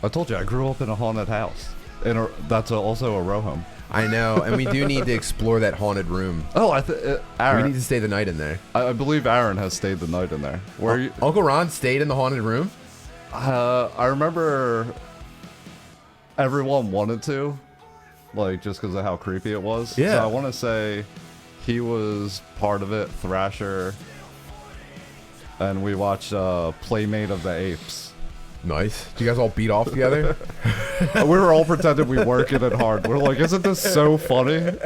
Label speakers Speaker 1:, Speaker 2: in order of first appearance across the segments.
Speaker 1: I told you I grew up in a haunted house, and that's also a row home.
Speaker 2: I know, and we do need to explore that haunted room.
Speaker 1: Oh, Aaron.
Speaker 2: We need to stay the night in there.
Speaker 1: I believe Aaron has stayed the night in there. Where you?
Speaker 2: Uncle Ron stayed in the haunted room?
Speaker 1: I remember everyone wanted to, like, just because of how creepy it was.
Speaker 2: Yeah.
Speaker 1: So I want to say he was part of it, Thrasher, and we watched Playmate of the Apes.
Speaker 2: Nice. Did you guys all beat off together?
Speaker 1: We were all pretending we working it hard. We're like, isn't this so funny?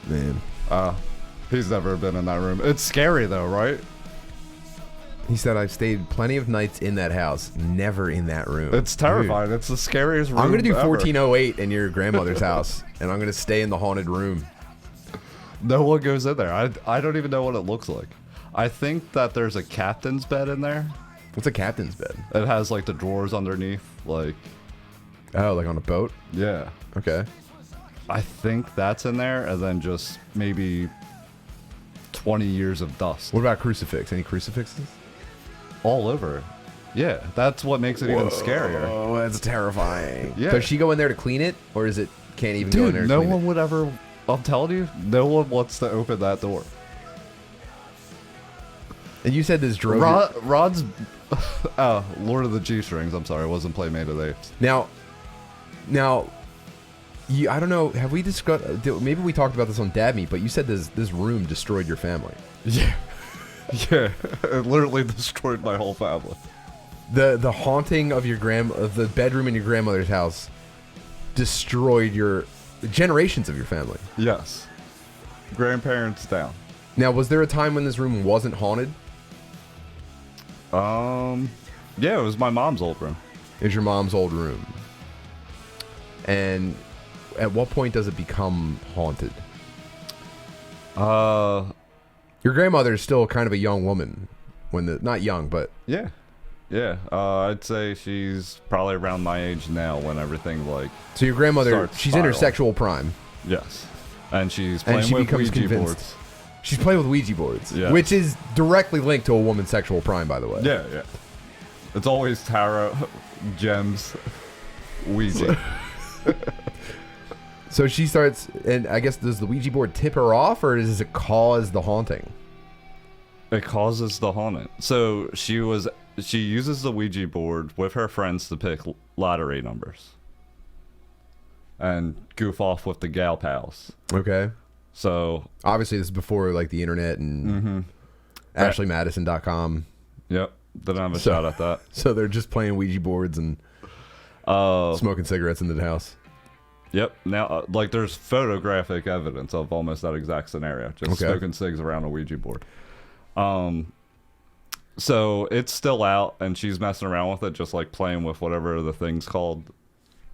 Speaker 2: Man.
Speaker 1: He's never been in that room. It's scary though, right?
Speaker 2: He said, I've stayed plenty of nights in that house, never in that room.
Speaker 1: It's terrifying. Dude. It's the scariest room
Speaker 2: I'm going to do
Speaker 1: ever.
Speaker 2: 1408 in your grandmother's house, and I'm going to stay in the haunted room.
Speaker 1: No one goes in there. I don't even know what it looks like. I think that there's a captain's bed in there.
Speaker 2: What's a captain's bed?
Speaker 1: It has like the drawers underneath, like.
Speaker 2: Oh, like on a boat?
Speaker 1: Yeah.
Speaker 2: Okay.
Speaker 1: I think that's in there, and then just maybe 20 years of dust.
Speaker 2: What about crucifix? Any crucifixes?
Speaker 1: All over. Yeah, that's what makes it even scarier.
Speaker 2: Oh, that's terrifying.
Speaker 1: Yeah.
Speaker 2: Does she go in there to clean it, or is it can't even go in there
Speaker 1: Dude,
Speaker 2: to
Speaker 1: no
Speaker 2: clean
Speaker 1: one
Speaker 2: it?
Speaker 1: would ever. I'm telling you, no one wants to open that door.
Speaker 2: And you said this drove
Speaker 1: Rod's Lord of the G-Strings. I'm sorry, it wasn't Playmate of the Apes.
Speaker 2: Now, you, I don't know. Have we discussed? Maybe we talked about this on Dad Meat, but you said this room destroyed your family.
Speaker 1: Yeah, yeah, it literally destroyed my whole family.
Speaker 2: The haunting of of the bedroom in your grandmother's house destroyed your generations of your family.
Speaker 1: Yes, grandparents down.
Speaker 2: Now, was there a time when this room wasn't haunted?
Speaker 1: Yeah, it was my mom's old room.
Speaker 2: It was your mom's old room. And at what point does it become haunted? Your grandmother is still kind of a young woman not young, but
Speaker 1: yeah. I'd say she's probably around my age now when everything like.
Speaker 2: So your grandmother, she's in her
Speaker 1: spiraling.
Speaker 2: sexual prime.
Speaker 1: Yes, and she's playing
Speaker 2: she
Speaker 1: with
Speaker 2: becomes
Speaker 1: Ouija
Speaker 2: convinced.
Speaker 1: boards.
Speaker 2: She's playing with Ouija boards,
Speaker 1: Yeah.
Speaker 2: which is directly linked to a woman's sexual prime, by the way.
Speaker 1: Yeah. It's always tarot, gems, Ouija.
Speaker 2: So she starts, and I guess does the Ouija board tip her off, or does it cause the haunting?
Speaker 1: It causes the haunting. So she uses the Ouija board with her friends to pick lottery numbers and goof off with the gal pals.
Speaker 2: Okay.
Speaker 1: So
Speaker 2: obviously this is before like the internet and AshleyMadison.com.
Speaker 1: Yep. Didn't have a shot at that.
Speaker 2: So they're just playing Ouija boards and smoking cigarettes into the house.
Speaker 1: Yep. Now, like, there's photographic evidence of almost that exact scenario. Just smoking cigs around a Ouija board. So it's still out, and she's messing around with it, just like playing with whatever the thing's called.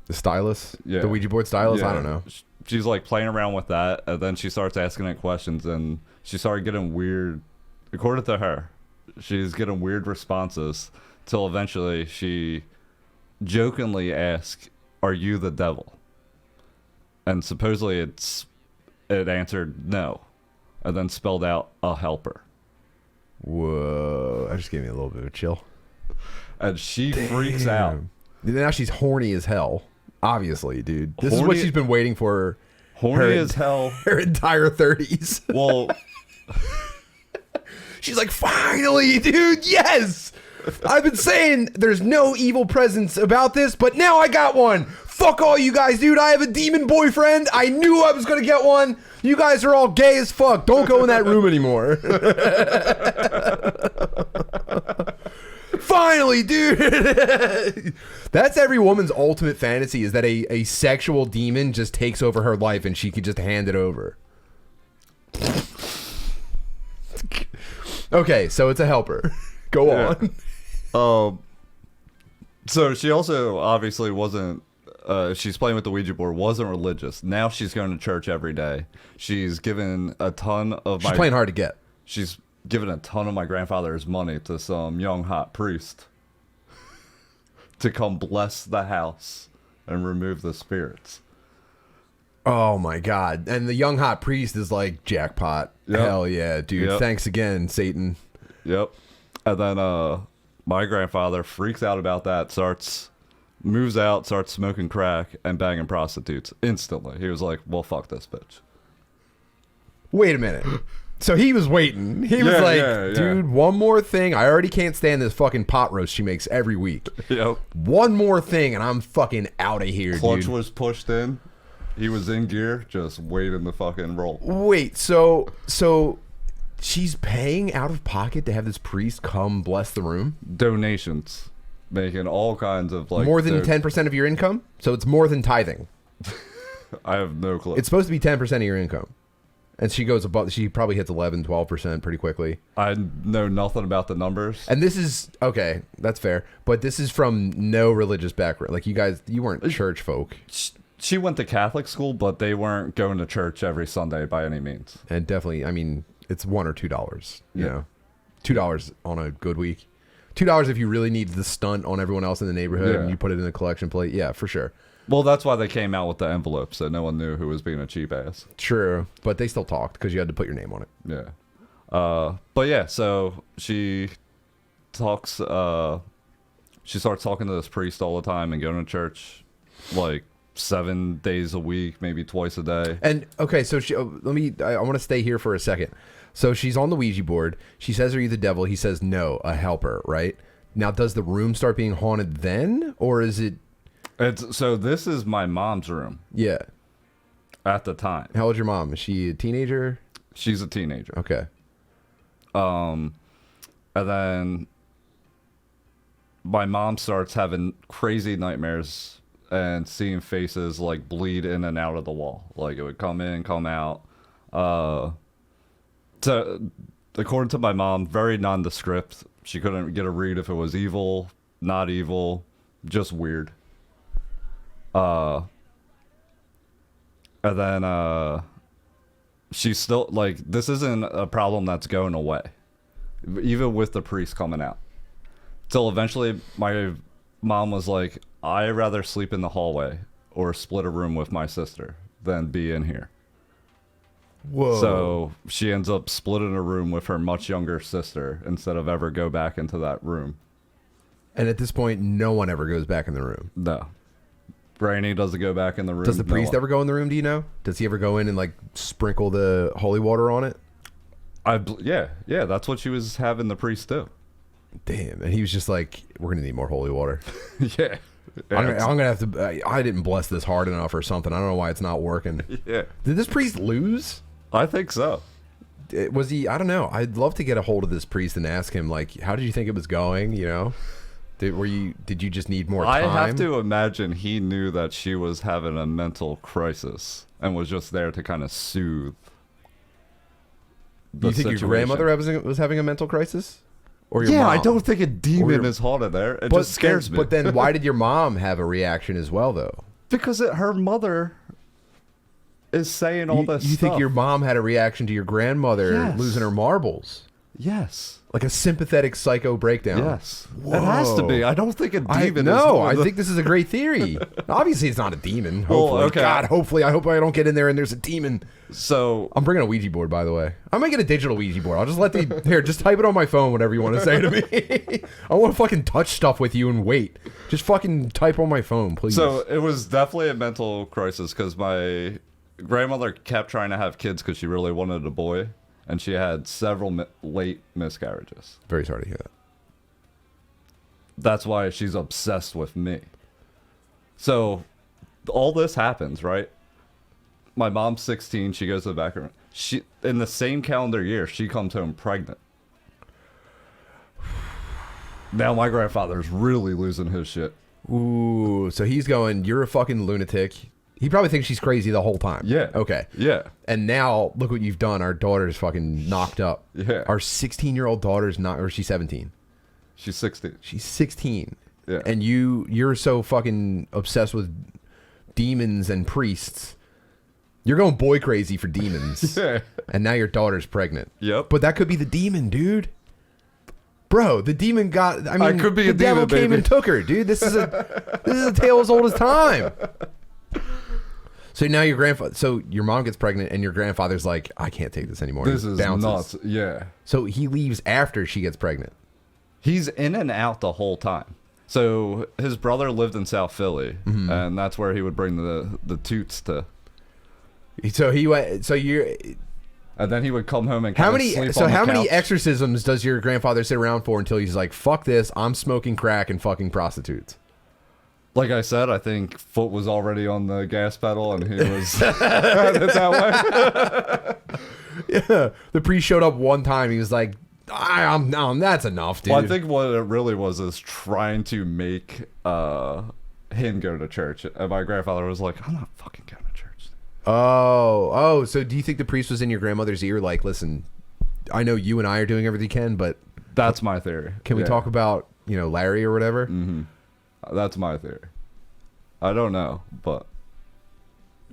Speaker 2: The stylus?
Speaker 1: Yeah.
Speaker 2: The Ouija board stylus?
Speaker 1: Yeah.
Speaker 2: I don't know.
Speaker 1: She's like playing around with that, and then she starts asking it questions, and she started getting weird. According to her, she's getting weird responses till eventually she jokingly asks, "Are you the devil?" And supposedly it answered no, and then spelled out a helper.
Speaker 2: Whoa! That just gave me a little bit of a chill.
Speaker 1: And she freaks out.
Speaker 2: Now she's horny as hell. Obviously, dude. This is what
Speaker 1: Horny-
Speaker 2: she's been waiting for.
Speaker 1: Horny as hell.
Speaker 2: Her entire 30s.
Speaker 1: Well,
Speaker 2: she's like, finally, dude, yes! I've been saying there's no evil presence about this, but now I got one. Fuck all you guys, dude. I have a demon boyfriend. I knew I was going to get one. You guys are all gay as fuck. Don't go in that room anymore. Finally, dude. That's every woman's ultimate fantasy, is that a sexual demon just takes over her life and she can just hand it over. Okay, so it's a helper. Go on.
Speaker 1: So she also obviously wasn't. She's playing with the Ouija board. Wasn't religious. Now she's going to church every day. She's given a ton of.
Speaker 2: She's playing hard to get.
Speaker 1: She's given a ton of my grandfather's money to some young hot priest to come bless the house and remove the spirits.
Speaker 2: Oh my god! And the young hot priest is like, jackpot.
Speaker 1: Yep.
Speaker 2: Hell yeah, dude!
Speaker 1: Yep.
Speaker 2: Thanks again, Satan.
Speaker 1: Yep. And then My grandfather freaks out about that, moves out, starts smoking crack and banging prostitutes instantly. He was like, well, fuck this bitch.
Speaker 2: Wait a minute. So he was waiting. He was like, dude, one more thing. I already can't stand this fucking pot roast she makes every week.
Speaker 1: Yep.
Speaker 2: One more thing and I'm fucking out of here,
Speaker 1: Clutch
Speaker 2: dude.
Speaker 1: was pushed in. He was in gear, just waiting to fucking roll.
Speaker 2: Wait, so she's paying out of pocket to have this priest come bless the room?
Speaker 1: Donations. Making all kinds of like...
Speaker 2: More than 10% of your income? So it's more than tithing.
Speaker 1: I have no clue.
Speaker 2: It's supposed to be 10% of your income. And she goes above, she probably hits 11, 12% pretty quickly.
Speaker 1: I know nothing about the numbers.
Speaker 2: And this is, okay, that's fair. But this is from no religious background. Like, you weren't church folk.
Speaker 1: She went to Catholic school, but they weren't going to church every Sunday by any means.
Speaker 2: And definitely, I mean, it's $1 or $2, you know? $2 on a good week. $2 if you really need the stunt on everyone else in the neighborhood and you put it in a collection plate. Yeah, for sure.
Speaker 1: Well, that's why they came out with the envelope, so no one knew who was being a cheap ass.
Speaker 2: True, but they still talked because you had to put your name on it.
Speaker 1: Yeah. But yeah, so she talks, she starts talking to this priest all the time and going to church like 7 days a week, maybe twice a day.
Speaker 2: And okay, so I want to stay here for a second. So she's on the Ouija board. She says, "Are you the devil?" He says, "No, a helper." Right now, does the room start being haunted then, or is it?
Speaker 1: So this is my mom's room.
Speaker 2: Yeah.
Speaker 1: At the time.
Speaker 2: How old's your mom? Is she a teenager?
Speaker 1: She's a teenager.
Speaker 2: Okay.
Speaker 1: And then my mom starts having crazy nightmares and seeing faces like bleed in and out of the wall. Like it would come in, come out. According to my mom, very nondescript. She couldn't get a read if it was evil, not evil, just weird. And then she's still like, this isn't a problem that's going away, even with the priest coming out. Till eventually my mom was like, I'd rather sleep in the hallway or split a room with my sister than be in here.
Speaker 2: Whoa.
Speaker 1: So she ends up splitting a room with her much younger sister instead of ever go back into that room.
Speaker 2: And at this point, no one ever goes back in the room.
Speaker 1: No. Granny doesn't go back in the room.
Speaker 2: Does the priest ever go in the room, do you know? Does he ever go in and like sprinkle the holy water on it?
Speaker 1: Yeah, that's what she was having the priest do.
Speaker 2: Damn, and he was just like, we're going to need more holy water.
Speaker 1: Yeah.
Speaker 2: I'm going to have to, I didn't bless this hard enough or something. I don't know why it's not working.
Speaker 1: Yeah.
Speaker 2: Did this priest lose?
Speaker 1: I think so.
Speaker 2: Was he, I don't know. I'd love to get a hold of this priest and ask him, like, how did you think it was going, you know? Did you just need more time?
Speaker 1: I have to imagine he knew that she was having a mental crisis and was just there to kind of soothe the
Speaker 2: You think
Speaker 1: situation.
Speaker 2: your grandmother was having a mental crisis? Or your mom?
Speaker 1: I don't think a demon is haunted there. It just scares me.
Speaker 2: But then why did your mom have a reaction as well, though?
Speaker 1: Because her mother is saying all this
Speaker 2: You
Speaker 1: stuff.
Speaker 2: think your mom had a reaction to your grandmother
Speaker 1: Yes.
Speaker 2: losing her marbles?
Speaker 1: Yes.
Speaker 2: Like a sympathetic psycho breakdown?
Speaker 1: Yes. It has to be. I don't think a demon
Speaker 2: I think this is a great theory. Obviously, it's not a demon. Hopefully.
Speaker 1: okay.
Speaker 2: God, hopefully. I hope I don't get in there and there's a demon.
Speaker 1: So
Speaker 2: I'm bringing a Ouija board, by the way. I might get a digital Ouija board. I'll just let here, just type it on my phone, whatever you want to say to me. I want to fucking touch stuff with you and wait. Just fucking type on my phone, please.
Speaker 1: So it was definitely a mental crisis because my grandmother kept trying to have kids because she really wanted a boy. And she had several late miscarriages.
Speaker 2: Very sorry to hear that.
Speaker 1: That's why she's obsessed with me. So all this happens, right? My mom's 16. She goes to the back room. She, in the same calendar year, she comes home pregnant. Now my grandfather's really losing his shit.
Speaker 2: Ooh, so he's going, you're a fucking lunatic. He probably thinks she's crazy the whole time.
Speaker 1: Yeah.
Speaker 2: Okay.
Speaker 1: Yeah.
Speaker 2: And now, look what you've done. Our daughter's fucking knocked up.
Speaker 1: Yeah.
Speaker 2: Our 16-year-old daughter's not, or she's 17.
Speaker 1: She's 16.
Speaker 2: She's 16.
Speaker 1: Yeah.
Speaker 2: And you're so fucking obsessed with demons and priests. You're going boy crazy for demons.
Speaker 1: Yeah.
Speaker 2: And now your daughter's pregnant.
Speaker 1: Yep.
Speaker 2: But that could be the demon, dude. Bro, the demon got, I mean,
Speaker 1: could be
Speaker 2: the
Speaker 1: a demon,
Speaker 2: devil came
Speaker 1: baby.
Speaker 2: and took her, dude. This is a tale as old as time. So now your mom gets pregnant and your grandfather's like, I can't take this anymore.
Speaker 1: This
Speaker 2: He
Speaker 1: is
Speaker 2: bounces.
Speaker 1: nuts. Yeah.
Speaker 2: So he leaves after she gets pregnant.
Speaker 1: He's in and out the whole time. So his brother lived in South Philly, and that's where he would bring the toots to.
Speaker 2: So he went. So you're.
Speaker 1: And then he would come home and
Speaker 2: How
Speaker 1: kinda
Speaker 2: many?
Speaker 1: sleep
Speaker 2: So
Speaker 1: on the
Speaker 2: how many
Speaker 1: couch.
Speaker 2: exorcisms does your grandfather sit around for until he's like, "Fuck this! I'm smoking crack and fucking prostitutes."
Speaker 1: Like I said, I think Foot was already on the gas pedal, and he was headed that way.
Speaker 2: Yeah, the priest showed up one time. He was like, "I'm no, that's enough, dude."
Speaker 1: Well, I think what it really was is trying to make him go to church. And my grandfather was like, "I'm not fucking going to church."
Speaker 2: Oh. So do you think the priest was in your grandmother's ear, like, "Listen, I know you and I are doing everything you can, but
Speaker 1: That's my theory.
Speaker 2: can we
Speaker 1: Yeah.
Speaker 2: talk about Larry or whatever?"
Speaker 1: That's my theory. I don't know, but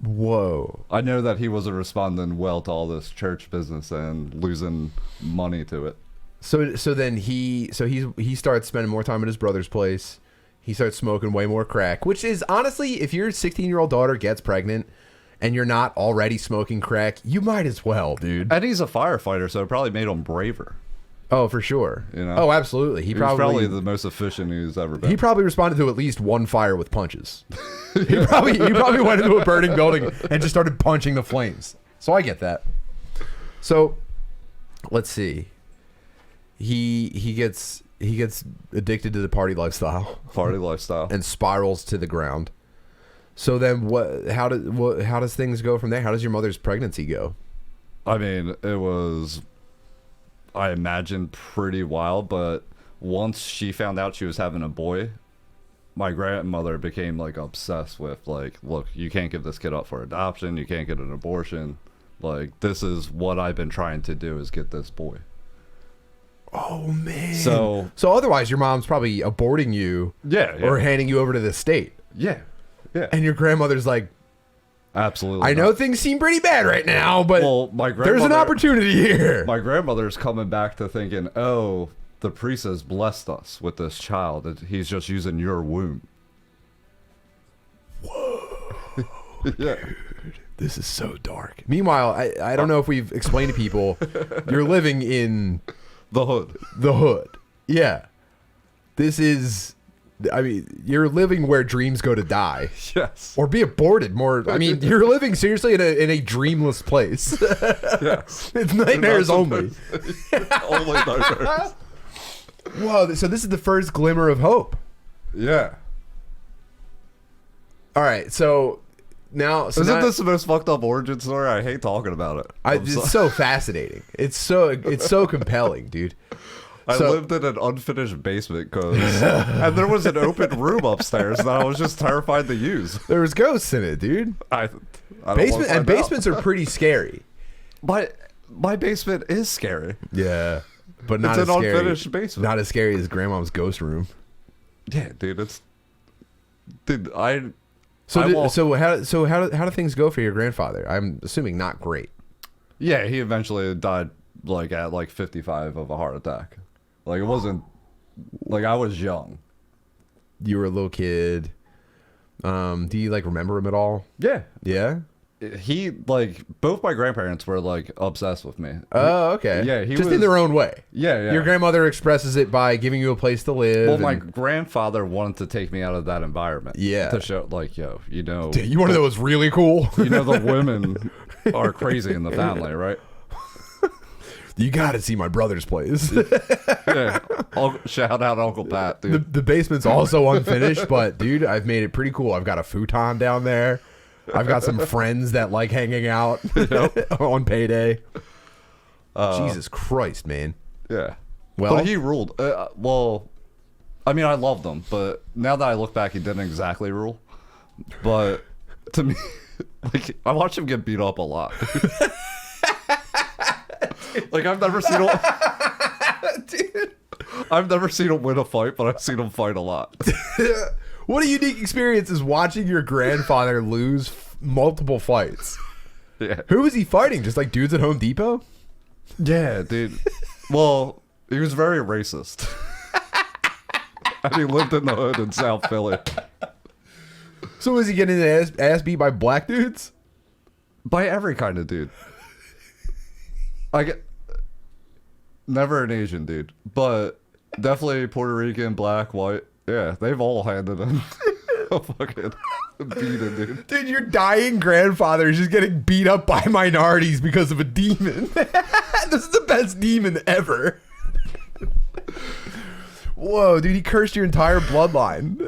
Speaker 2: Whoa.
Speaker 1: I know that he wasn't responding well to all this church business and losing money to it.
Speaker 2: So then he starts spending more time at his brother's place. He starts smoking way more crack, which is honestly, if your 16-year-old daughter gets pregnant and you're not already smoking crack, you might as well, dude.
Speaker 1: And he's a firefighter, so it probably made him braver.
Speaker 2: Oh, for sure.
Speaker 1: Oh,
Speaker 2: absolutely. He
Speaker 1: He was probably
Speaker 2: probably
Speaker 1: the most efficient he's ever been.
Speaker 2: he probably responded to at least one fire with punches. he probably went into a burning building and just started punching the flames. So I get that. So let's see. He gets addicted to the party lifestyle
Speaker 1: Party lifestyle.
Speaker 2: and spirals to the ground. So then how does things go from there? How does your mother's pregnancy go?
Speaker 1: I mean, it was, I imagine, pretty wild, but once she found out she was having a boy, my grandmother became like obsessed with like, look, you can't give this kid up for adoption, you can't get an abortion. Like, this is what I've been trying to do, is get this boy.
Speaker 2: Oh man.
Speaker 1: So
Speaker 2: otherwise your mom's probably aborting you
Speaker 1: yeah.
Speaker 2: or handing you over to the state.
Speaker 1: Yeah.
Speaker 2: And your grandmother's like,
Speaker 1: Absolutely.
Speaker 2: I know
Speaker 1: not.
Speaker 2: things seem pretty bad right now, but
Speaker 1: Well, my
Speaker 2: there's an
Speaker 1: grandmother-
Speaker 2: opportunity here.
Speaker 1: My grandmother's coming back to thinking, oh, the priest has blessed us with this child. He's just using your womb. Whoa. Yeah.
Speaker 2: This is so dark. Meanwhile, I don't know if we've explained to people, you're living in
Speaker 1: The hood.
Speaker 2: the hood. Yeah. This is, I mean, you're living where dreams go to die.
Speaker 1: Yes.
Speaker 2: Or be aborted more. I mean, you're living seriously in a dreamless place.
Speaker 1: Yes.
Speaker 2: It's nightmares only.
Speaker 1: Only nightmares.
Speaker 2: Whoa, so this is the first glimmer of hope.
Speaker 1: Yeah.
Speaker 2: All right, so now... So
Speaker 1: Isn't
Speaker 2: now,
Speaker 1: this the most fucked up origin story? I hate talking about it.
Speaker 2: it's so fascinating. It's so compelling, dude.
Speaker 1: I
Speaker 2: so-
Speaker 1: lived in an unfinished basement and there was an open room upstairs that I was just terrified to use.
Speaker 2: There was ghosts in it, dude.
Speaker 1: I don't wanna
Speaker 2: Basement and
Speaker 1: find out.
Speaker 2: basements are pretty scary.
Speaker 1: My basement is scary.
Speaker 2: Yeah, but not
Speaker 1: It's
Speaker 2: as
Speaker 1: an
Speaker 2: scary.
Speaker 1: unfinished basement.
Speaker 2: Not as scary as grandma's ghost room.
Speaker 1: Yeah, dude, I
Speaker 2: So how do things go for your grandfather? I'm assuming not great.
Speaker 1: Yeah, he eventually died like at like 55 of a heart attack. Like, it wasn't like, I was young.
Speaker 2: You were a little kid. Do you like remember him at all?
Speaker 1: Yeah.
Speaker 2: Yeah.
Speaker 1: He, like, both my grandparents were like obsessed with me.
Speaker 2: Oh, okay.
Speaker 1: Yeah, he
Speaker 2: just
Speaker 1: was-
Speaker 2: in their own way.
Speaker 1: Yeah, yeah.
Speaker 2: Your grandmother expresses it by giving you a place to live.
Speaker 1: Well, my
Speaker 2: and-
Speaker 1: grandfather wanted to take me out of that environment.
Speaker 2: Yeah.
Speaker 1: To show, like, yo, you know,
Speaker 2: you want to know what's really cool?
Speaker 1: you know, the women are crazy in the family, right?
Speaker 2: You got to see my brother's place.
Speaker 1: Yeah. Shout out Uncle Pat, dude.
Speaker 2: The basement's also unfinished, but dude, I've made it pretty cool. I've got a futon down there. I've got some friends that like hanging out on payday. Jesus Christ, man.
Speaker 1: Yeah.
Speaker 2: Well-
Speaker 1: but he ruled. Well, I mean, I loved him, but now that I look back, he didn't exactly rule. But to me, like, I watched him get beat up a lot. Like, I've never seen him.
Speaker 2: Dude.
Speaker 1: I've never seen him win a fight, but I've seen him fight a lot.
Speaker 2: What a unique experience is watching your grandfather lose multiple fights.
Speaker 1: Yeah.
Speaker 2: Who was he fighting? Just like dudes at Home Depot?
Speaker 1: Yeah, dude. Well, he was very racist. And he lived in the hood in South Philly.
Speaker 2: So was he getting his ass beat by black dudes?
Speaker 1: By every kind of dude. I get never an Asian dude, but Definitely Puerto Rican, black, white. Yeah, they've all handed him a fucking beating, dude.
Speaker 2: Dude, your dying grandfather is just getting beat up by minorities because of a demon. This is the best demon ever. Whoa, dude, he cursed your entire bloodline.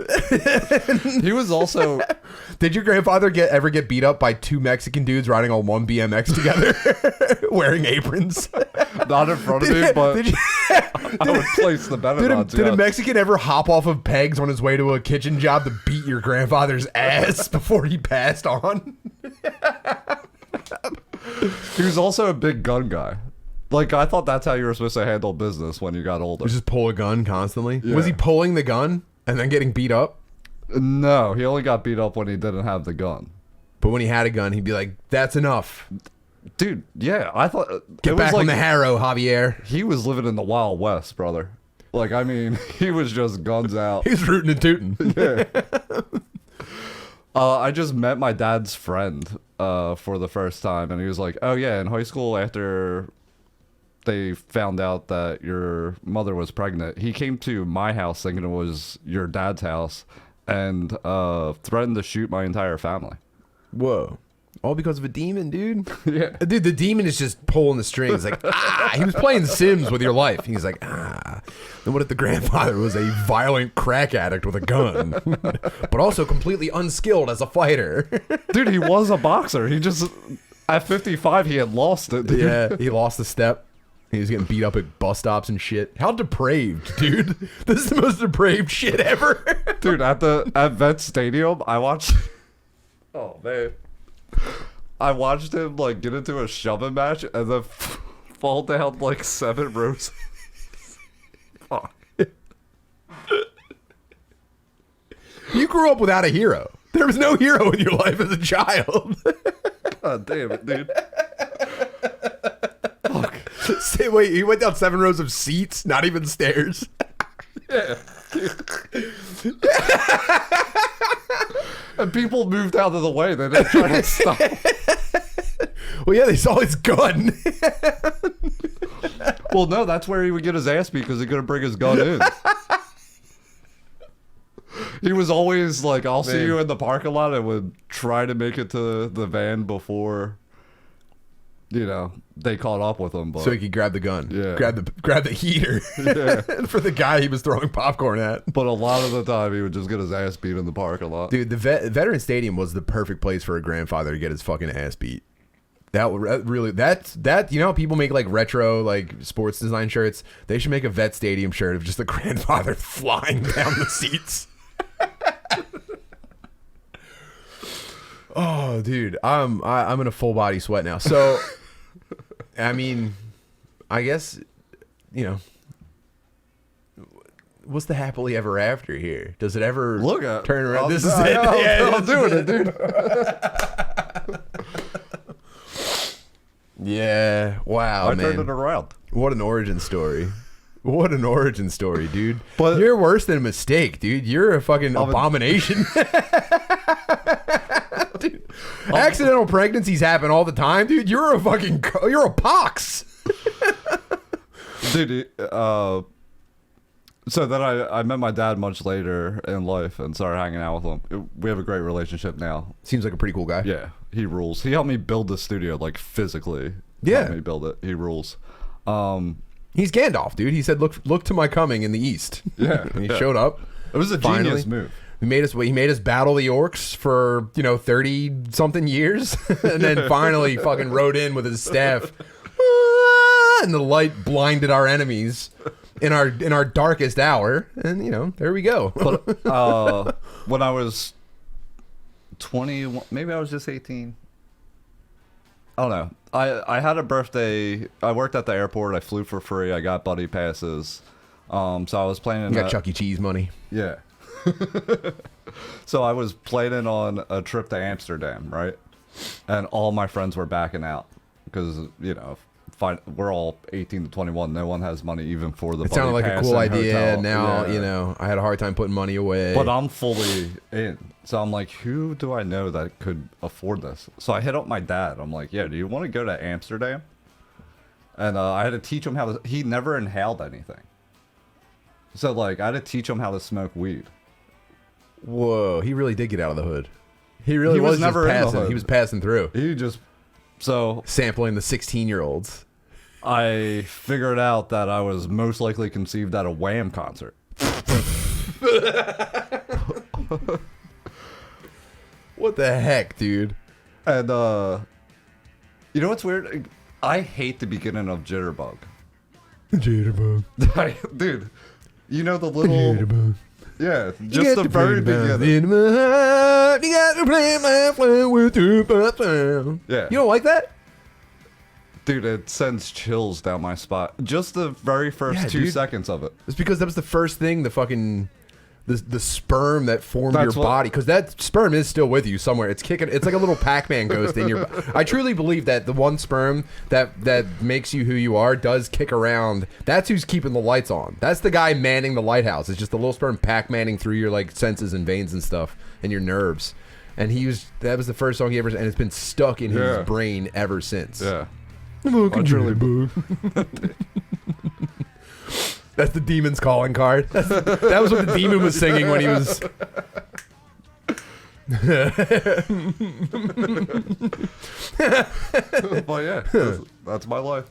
Speaker 1: He was also...
Speaker 2: Did your grandfather ever get beat up by two Mexican dudes riding on one BMX together, wearing aprons?
Speaker 1: Not in front of me, but I would place the bet on.
Speaker 2: Did a Mexican ever hop off of pegs on his way to a kitchen job to beat your grandfather's ass before he passed on?
Speaker 1: He was also a big gun guy. Like, I thought that's how you were supposed to handle business when you got older.
Speaker 2: Just pull a gun constantly?
Speaker 1: Yeah.
Speaker 2: Was he pulling the gun and then getting beat up?
Speaker 1: No, he only got beat up when he didn't have the gun.
Speaker 2: But when he had a gun, he'd be like, that's enough.
Speaker 1: Dude, yeah, I thought...
Speaker 2: Get back on the harrow, Javier.
Speaker 1: He was living in the Wild West, brother. Like, I mean, he was just guns out.
Speaker 2: He's rooting and tooting.
Speaker 1: Yeah. I just met my dad's friend for the first time, and he was like, oh, yeah, in high school, after they found out that your mother was pregnant, he came to my house thinking it was your dad's house and threatened to shoot my entire family.
Speaker 2: Whoa. All because of a demon, dude?
Speaker 1: Yeah.
Speaker 2: Dude, the demon is just pulling the strings. Like, he was playing Sims with your life. He's like, Then what if the grandfather was a violent crack addict with a gun, but also completely unskilled as a fighter?
Speaker 1: Dude, he was a boxer. He just, at 55, he had lost it. Dude.
Speaker 2: Yeah, he lost the step. He was getting beat up at bus stops and shit. How depraved, dude. This is the most depraved shit ever.
Speaker 1: Dude, at Vet Stadium, I watched... Oh, man. I watched him, like, get into a shoving match and then fall down, like, 7 rows. Fuck.
Speaker 2: You grew up without a hero. There was no hero in your life as a child.
Speaker 1: God damn it, dude. Fuck.
Speaker 2: Say, wait, he went down 7 rows of seats, not even stairs.
Speaker 1: Yeah. And people moved out of the way. They didn't try to stop.
Speaker 2: Well, yeah, they saw his gun.
Speaker 1: Well, no, that's where he would get his ass beat because he couldn't bring his gun in. He was always like, I'll see you in the parking lot, and would try to make it to the van before, you know, they caught up with him. But,
Speaker 2: So he could grab the gun.
Speaker 1: Yeah.
Speaker 2: Grab the heater.
Speaker 1: Yeah.
Speaker 2: For the guy he was throwing popcorn at.
Speaker 1: but a lot of the time, he would just get his ass beat in the parking lot.
Speaker 2: Dude, the Veteran Stadium was the perfect place for a grandfather to get his fucking ass beat. That would really, that you know how people make like retro like sports design shirts? They should make a Vet Stadium shirt of just the grandfather flying down the seats. Oh, dude, I'm in a full body sweat now. So, I mean, I guess, you know, what's the happily ever after here? Does it ever turn around? This is it. Yeah,
Speaker 1: I'm doing it, dude.
Speaker 2: Yeah. Wow,
Speaker 1: I
Speaker 2: man.
Speaker 1: turned it around.
Speaker 2: What an origin story. What an origin story, dude.
Speaker 1: But
Speaker 2: you're worse than a mistake, dude. You're a fucking abomination. Dude, accidental pregnancies happen all the time, dude. You're a pox.
Speaker 1: Dude, so then I met my dad much later in life and started hanging out with him. We have a great relationship now.
Speaker 2: Seems like a pretty cool guy.
Speaker 1: Yeah, he rules. He helped me build the studio, like physically.
Speaker 2: Yeah.
Speaker 1: Helped me build it. He rules.
Speaker 2: He's Gandalf, dude. He said, "Look to my coming in the east."
Speaker 1: Yeah.
Speaker 2: And he showed up.
Speaker 1: It was a genius move.
Speaker 2: He made us battle the orcs for 30 something years, and then finally fucking rode in with his staff, and the light blinded our enemies in our darkest hour, and there we go.
Speaker 1: But when I was 20, maybe I was just 18. I don't know. I had a birthday. I worked at the airport. I flew for free. I got buddy passes. So I was planning.
Speaker 2: You got Chuck E. Cheese money.
Speaker 1: Yeah. So I was planning on a trip to Amsterdam, right? And all my friends were backing out because we're all 18 to 21. No one has money even for the.
Speaker 2: It sounded like a cool idea.
Speaker 1: Hotel.
Speaker 2: Now
Speaker 1: yeah.
Speaker 2: I had a hard time putting money away.
Speaker 1: But I'm fully in. So I'm like, who do I know that could afford this? So I hit up my dad. I'm like, yeah, do you want to go to Amsterdam? And I had to teach him how to. He never inhaled anything. So like, I had to teach him how to smoke weed.
Speaker 2: Whoa, he really did get out of the hood. He really
Speaker 1: He was
Speaker 2: was
Speaker 1: never
Speaker 2: just
Speaker 1: in the
Speaker 2: passing.
Speaker 1: hood.
Speaker 2: He was passing through,
Speaker 1: He just so
Speaker 2: sampling the 16-year-olds.
Speaker 1: I figured out that I was most likely conceived at a Wham concert.
Speaker 2: What the heck, dude?
Speaker 1: And you know what's weird? I hate the beginning of Jitterbug.
Speaker 2: Jitterbug.
Speaker 1: Dude, you know the little
Speaker 2: Jitterbug.
Speaker 1: yeah, just the very beginning.
Speaker 2: In my heart, you got to play my flame with your button.
Speaker 1: Yeah.
Speaker 2: You don't like that?
Speaker 1: Dude, it sends chills down my spine. Just the very first
Speaker 2: Yeah,
Speaker 1: 2
Speaker 2: dude.
Speaker 1: seconds of it.
Speaker 2: It's because that was the first thing, the fucking the sperm that formed
Speaker 1: That's
Speaker 2: your
Speaker 1: what-
Speaker 2: body. Because that sperm is still with you somewhere. It's kicking. It's like a little Pac-Man ghost in your. I truly believe that the one sperm that makes you who you are does kick around. That's who's keeping the lights on. That's the guy manning the lighthouse. It's just the little sperm Pac-Manning through your like senses and veins and stuff and your nerves. And that was the first song he ever, and it's been stuck in
Speaker 1: Yeah.
Speaker 2: his brain ever since.
Speaker 1: Yeah.
Speaker 2: I
Speaker 1: truly
Speaker 2: That's the demon's calling card. That was what the demon was singing when he was.
Speaker 1: But yeah, that's my life.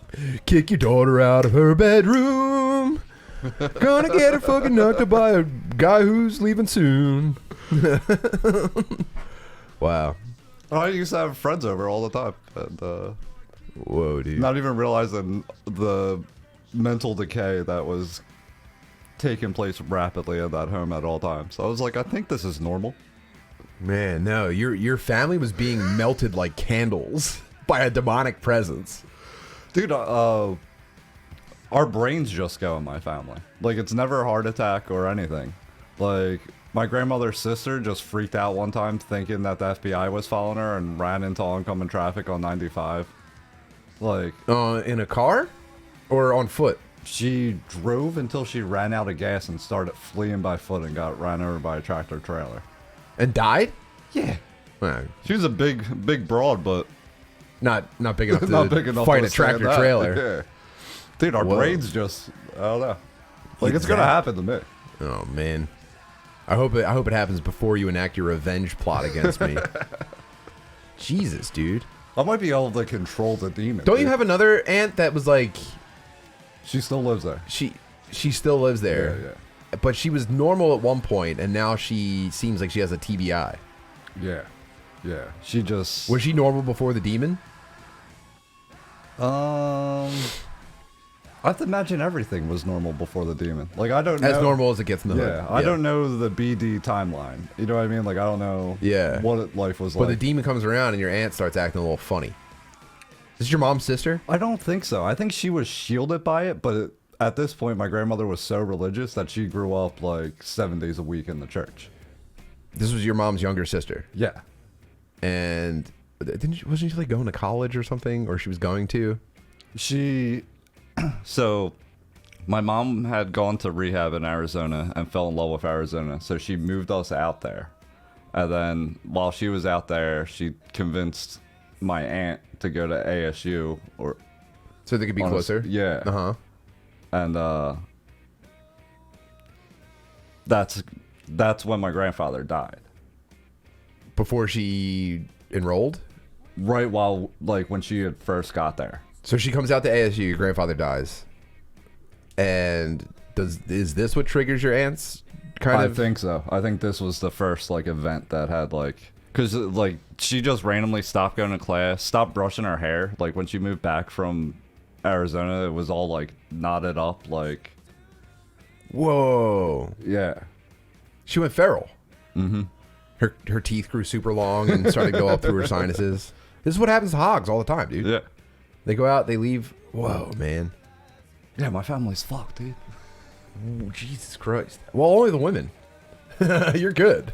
Speaker 2: Kick your daughter out of her bedroom. Gonna get her fucking knocked up by a guy who's leaving soon. Wow.
Speaker 1: I used to have friends over all the time. And,
Speaker 2: Whoa, dude.
Speaker 1: not even realizing the mental decay that was taking place rapidly in that home at all times. I was like, I think this is normal.
Speaker 2: Man, no, your family was being melted like candles by a demonic presence.
Speaker 1: Dude, our brains just go in my family. Like, it's never a heart attack or anything. Like, my grandmother's sister just freaked out one time thinking that the FBI was following her and ran into oncoming traffic on 95. Like,
Speaker 2: In a car? Or on foot?
Speaker 1: she drove until she ran out of gas and started fleeing by foot and got ran over by a tractor trailer.
Speaker 2: And died?
Speaker 1: Yeah.
Speaker 2: Well,
Speaker 1: She was a big broad, but
Speaker 2: not big enough to
Speaker 1: not big enough
Speaker 2: fight
Speaker 1: to
Speaker 2: a tractor
Speaker 1: stand that.
Speaker 2: trailer.
Speaker 1: Yeah. Dude, our
Speaker 2: Whoa.
Speaker 1: brains just, I don't know. Like, it's gonna
Speaker 2: Exact-
Speaker 1: happen to me.
Speaker 2: Oh man, I hope it happens before you enact your revenge plot against me. Jesus, dude.
Speaker 1: I might be able to control the demon.
Speaker 2: Don't you
Speaker 1: dude.
Speaker 2: have another aunt that was like
Speaker 1: She still lives there.
Speaker 2: she still lives there?
Speaker 1: Yeah,
Speaker 2: But she was normal at one point, and now she seems like she has a TBI.
Speaker 1: yeah. Yeah. She just...
Speaker 2: Was she normal before the demon?
Speaker 1: I have to imagine everything was normal before the demon. Like, I don't know.
Speaker 2: As normal as it gets in the hood.
Speaker 1: Yeah, I don't know the BD timeline. You know what I mean? Like, I don't know
Speaker 2: Yeah.
Speaker 1: what life was
Speaker 2: But
Speaker 1: like.
Speaker 2: the demon comes around, and your aunt starts acting a little funny. Is this your mom's sister?
Speaker 1: I don't think so. I think she was shielded by it, but at this point, my grandmother was so religious that she grew up like 7 days a week in the church.
Speaker 2: This was your mom's younger sister,
Speaker 1: Yeah.
Speaker 2: and wasn't she like going to college or something, or she was going to?
Speaker 1: So my mom had gone to rehab in Arizona and fell in love with Arizona, so she moved us out there. And then while she was out there, she convinced my aunt to go to ASU or
Speaker 2: So they could be closer.
Speaker 1: Yeah.
Speaker 2: Uh huh.
Speaker 1: And that's when my grandfather died.
Speaker 2: Before she enrolled.
Speaker 1: Right while like when she had first got there.
Speaker 2: So she comes out to ASU. Your grandfather dies. And is this what triggers your aunt's kind
Speaker 1: I
Speaker 2: of?
Speaker 1: think so. I think this was the first like event that had like, because like she just randomly stopped going to class, stopped brushing her hair. Like when she moved back from Arizona, it was all like knotted up. Like,
Speaker 2: Whoa.
Speaker 1: yeah,
Speaker 2: She went feral. Mm-hmm. Her teeth grew super long and started to go up through her sinuses. This is what happens to hogs all the time, dude.
Speaker 1: yeah,
Speaker 2: They go out, they leave. Whoa, man.
Speaker 1: yeah. My family's fucked, dude.
Speaker 2: Ooh, Jesus Christ. Well, only the women. You're good.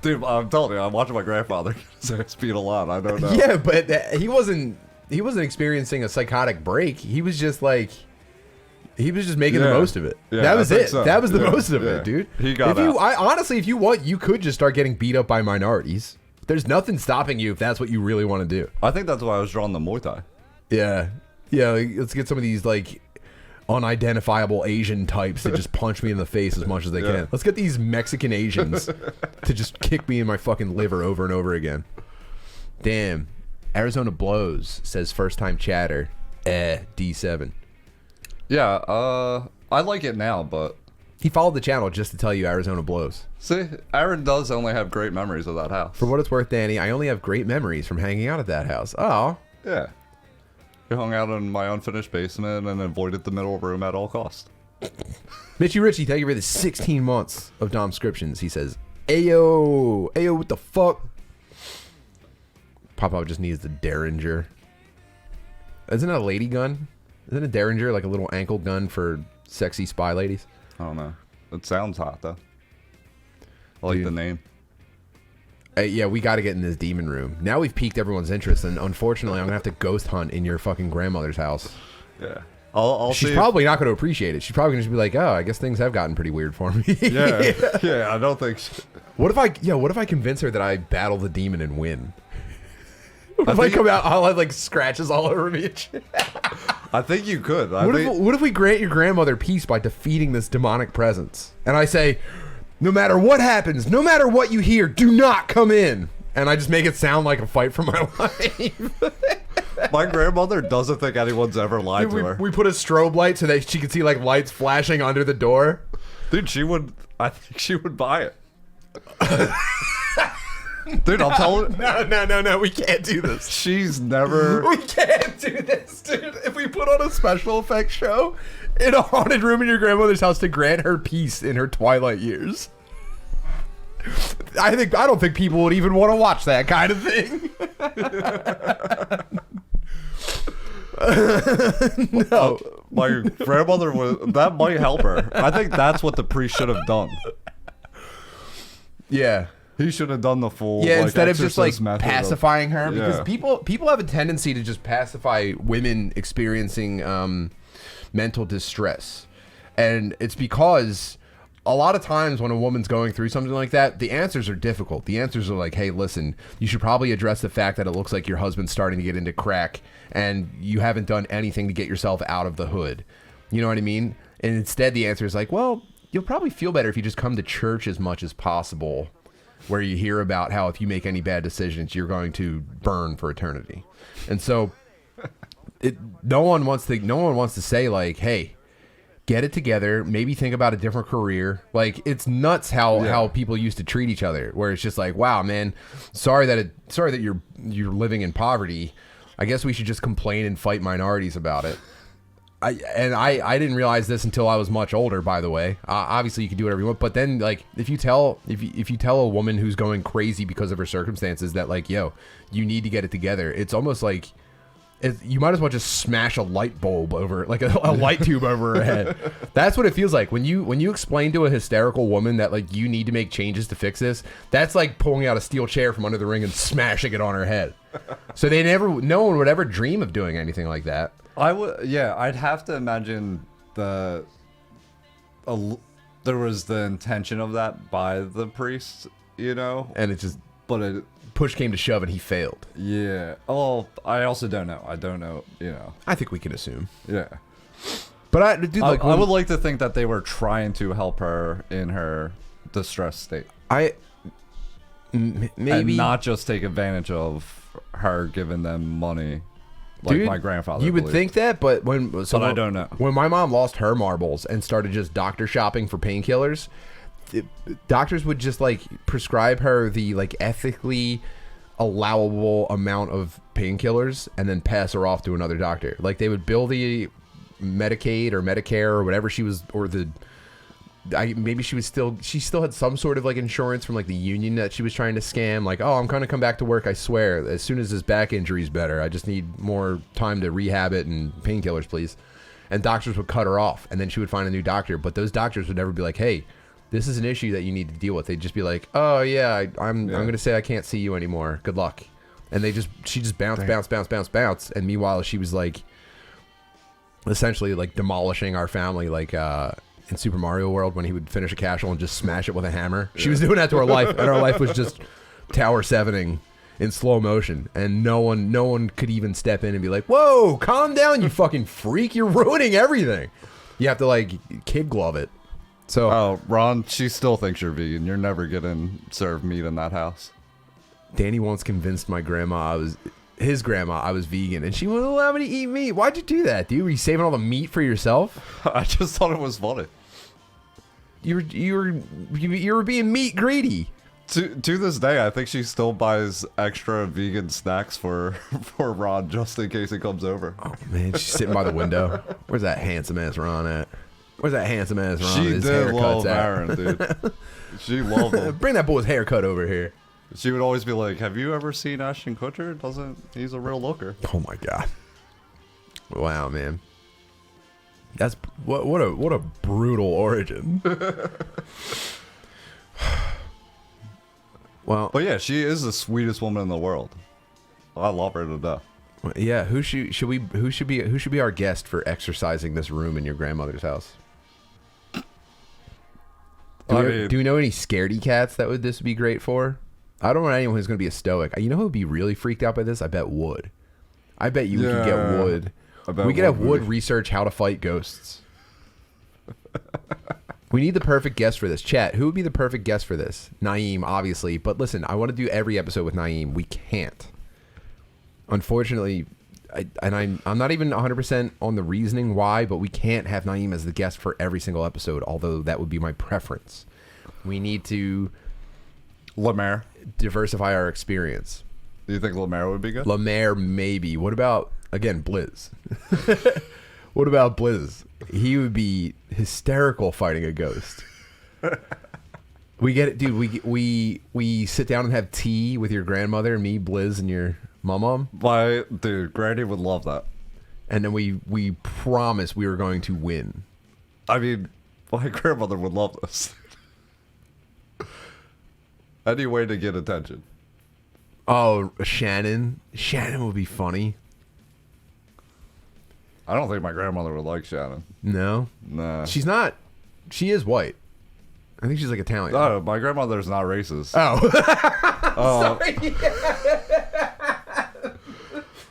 Speaker 1: Dude, I'm telling you, I'm watching my grandfather get his ass beat a lot. I don't know.
Speaker 2: Yeah, but he wasn't experiencing a psychotic break. He was just like, he was just making the
Speaker 1: Yeah.
Speaker 2: most of it.
Speaker 1: Yeah,
Speaker 2: that
Speaker 1: I
Speaker 2: was
Speaker 1: think
Speaker 2: it.
Speaker 1: so.
Speaker 2: That was the
Speaker 1: Yeah,
Speaker 2: most of
Speaker 1: yeah.
Speaker 2: it, dude.
Speaker 1: He got out.
Speaker 2: Honestly, if you want, you could just start getting beat up by minorities. There's nothing stopping you if that's what you really want to do.
Speaker 1: I think that's why I was drawn to Muay Thai.
Speaker 2: Yeah. Yeah, like, let's get some of these, like, unidentifiable Asian types that just punch me in the face as much as they can. Let's get these Mexican Asians to just kick me in my fucking liver over and over again. Damn. Arizona blows, says first time chatter. D7.
Speaker 1: Yeah, I like it now, but
Speaker 2: he followed the channel just to tell you Arizona blows.
Speaker 1: see, Aaron does only have great memories of that house.
Speaker 2: For what it's worth, Danny, I only have great memories from hanging out at that house. Oh.
Speaker 1: Yeah. We hung out in my unfinished basement and avoided the middle room at all costs.
Speaker 2: Mitchy Richie, thank you for the 16 months of Domscriptions. He says, Ayo, Ayo, what the fuck? Papa just needs the Derringer. Isn't it a lady gun? Isn't a Derringer like a little ankle gun for sexy spy ladies?
Speaker 1: I don't know. It sounds hot, though. I like the name.
Speaker 2: Yeah, we got to get in this demon room. Now we've piqued everyone's interest, and unfortunately, I'm going to have to ghost hunt in your fucking grandmother's house.
Speaker 1: Yeah. I'll
Speaker 2: She's
Speaker 1: see
Speaker 2: probably not going to appreciate it. She's probably going to be like, oh, I guess things have gotten pretty weird for me.
Speaker 1: Yeah. Yeah, I don't think so.
Speaker 2: What if I convince her that I battle the demon and win? What if I come out, I'll have like scratches all over me and shit?
Speaker 1: I think you could.
Speaker 2: What if we grant your grandmother peace by defeating this demonic presence? And I say, no matter what happens, no matter what you hear, do not come in. And I just make it sound like a fight for my life.
Speaker 1: My grandmother doesn't think anyone's ever lied to her.
Speaker 2: We put a strobe light so that she could see like lights flashing under the door.
Speaker 1: Dude, I think she would buy it. Dude, I'm telling you.
Speaker 2: No, we can't do this.
Speaker 1: She's never...
Speaker 2: We can't do this, dude. If we put on a special effects show in a haunted room in your grandmother's house to grant her peace in her twilight years, I don't think people would even want to watch that kind of thing. No.
Speaker 1: My grandmother that might help her. I think that's what the priest should have done.
Speaker 2: Yeah.
Speaker 1: He should have done the full
Speaker 2: instead of just like
Speaker 1: method
Speaker 2: pacifying her, because
Speaker 1: Yeah.
Speaker 2: people have a tendency to just pacify women experiencing mental distress, and it's because a lot of times when a woman's going through something like that, the answers are difficult. The answers are like, hey, listen, you should probably address the fact that it looks like your husband's starting to get into crack and you haven't done anything to get yourself out of the hood. You know what I mean? And instead the answer is like, well, you'll probably feel better if you just come to church as much as possible, where you hear about how if you make any bad decisions, you're going to burn for eternity. And so no one wants to say like, hey, get it together, maybe think about a different career. Like, it's nuts how people used to treat each other, where it's just like, wow, man, sorry that you're living in poverty. I guess we should just complain and fight minorities about it. I didn't realize this until I was much older, by the way. Obviously you can do whatever you want, but then like if you tell a woman who's going crazy because of her circumstances that like, yo, you need to get it together, it's almost like you might as well just smash a light bulb over, like a light tube over her head. That's what it feels like when you explain to a hysterical woman that like you need to make changes to fix this. That's like pulling out a steel chair from under the ring and smashing it on her head. So no one would ever dream of doing anything like that.
Speaker 1: I'd have to imagine there was the intention of that by the priest, you know,
Speaker 2: and it just,
Speaker 1: but it
Speaker 2: push came to shove and he failed.
Speaker 1: Yeah. Oh, I also don't know. I don't know, you know.
Speaker 2: I think we can assume.
Speaker 1: Yeah.
Speaker 2: But I
Speaker 1: would like to think that they were trying to help her in her distressed state.
Speaker 2: Maybe.
Speaker 1: And not just take advantage of her giving them money. Like my grandfather.
Speaker 2: You would think that, but
Speaker 1: I don't know.
Speaker 2: When my mom lost her marbles and started just doctor shopping for painkillers, doctors would just like prescribe her the like ethically allowable amount of painkillers and then pass her off to another doctor. Like they would bill the Medicaid or Medicare or whatever she was, or she still had some sort of like insurance from like the union that she was trying to scam. Like, oh, I'm going to come back to work, I swear, as soon as this back injury's better. I just need more time to rehab it and painkillers, please. And doctors would cut her off, and then she would find a new doctor. But those doctors would never be like, hey, this is an issue that you need to deal with. They'd just be like, oh yeah, I'm going to say I can't see you anymore. Good luck. And she just bounce. And meanwhile, she was like essentially like demolishing our family, like in Super Mario World when he would finish a castle and just smash it with a hammer. She was doing that to her life, and our life was just Tower 7ing in slow motion, and no one could even step in and be like, whoa, calm down, you fucking freak, you're ruining everything. You have to like kid glove it. So
Speaker 1: Oh, Ron, she still thinks you're vegan. You're never getting served meat in that house.
Speaker 2: Danny once convinced my grandma his grandma I was vegan, and she wouldn't allow me to eat meat. Why'd you do that, dude? Were you saving all the meat for yourself?
Speaker 1: I just thought it was funny.
Speaker 2: You were being meat greedy.
Speaker 1: To this day, I think she still buys extra vegan snacks for Ron just in case he comes over.
Speaker 2: Oh man, she's sitting by the window. Where's that handsome ass Ron at? Where's that handsome ass Ron?
Speaker 1: She
Speaker 2: His
Speaker 1: did
Speaker 2: haircut's
Speaker 1: love
Speaker 2: at?
Speaker 1: Aaron, dude. She loved him.
Speaker 2: Bring that boy's haircut over here.
Speaker 1: She would always be like, "Have you ever seen Ashton Kutcher? He's a real looker."
Speaker 2: Oh my god! Wow, man. That's what a brutal origin. Well,
Speaker 1: But yeah, she is the sweetest woman in the world. I love her to death.
Speaker 2: yeah. Who should be our guest for exercising this room in your grandmother's house? Do we know any scaredy cats that this would be great for? I don't know anyone who's going to be a stoic. You know who would be really freaked out by this? I bet Wood. I bet you we could get Wood. We could have Wood research how to fight ghosts. We need the perfect guest for this. Chat, who would be the perfect guest for this? Naeem, obviously. But listen, I want to do every episode with Naeem. We can't. Unfortunately, I'm not even 100% on the reasoning why, but we can't have Naeem as the guest for every single episode, although that would be my preference. We need to
Speaker 1: Lemaire.
Speaker 2: diversify our experience.
Speaker 1: Do you think Lemaire would be good?
Speaker 2: Lemaire, maybe. What about, again, Blizz? What about Blizz? He would be hysterical fighting a ghost. We get it, dude. We sit down and have tea with your grandmother, me, Blizz, and your mom.
Speaker 1: Dude, Granny would love that.
Speaker 2: And then we promise we were going to win.
Speaker 1: I mean, my grandmother would love this. Any way to get attention.
Speaker 2: Oh, Shannon. Shannon would be funny.
Speaker 1: I don't think my grandmother would like Shannon.
Speaker 2: No?
Speaker 1: Nah.
Speaker 2: She's not. She is white. I think she's like Italian.
Speaker 1: No, my grandmother's not racist.
Speaker 2: Oh.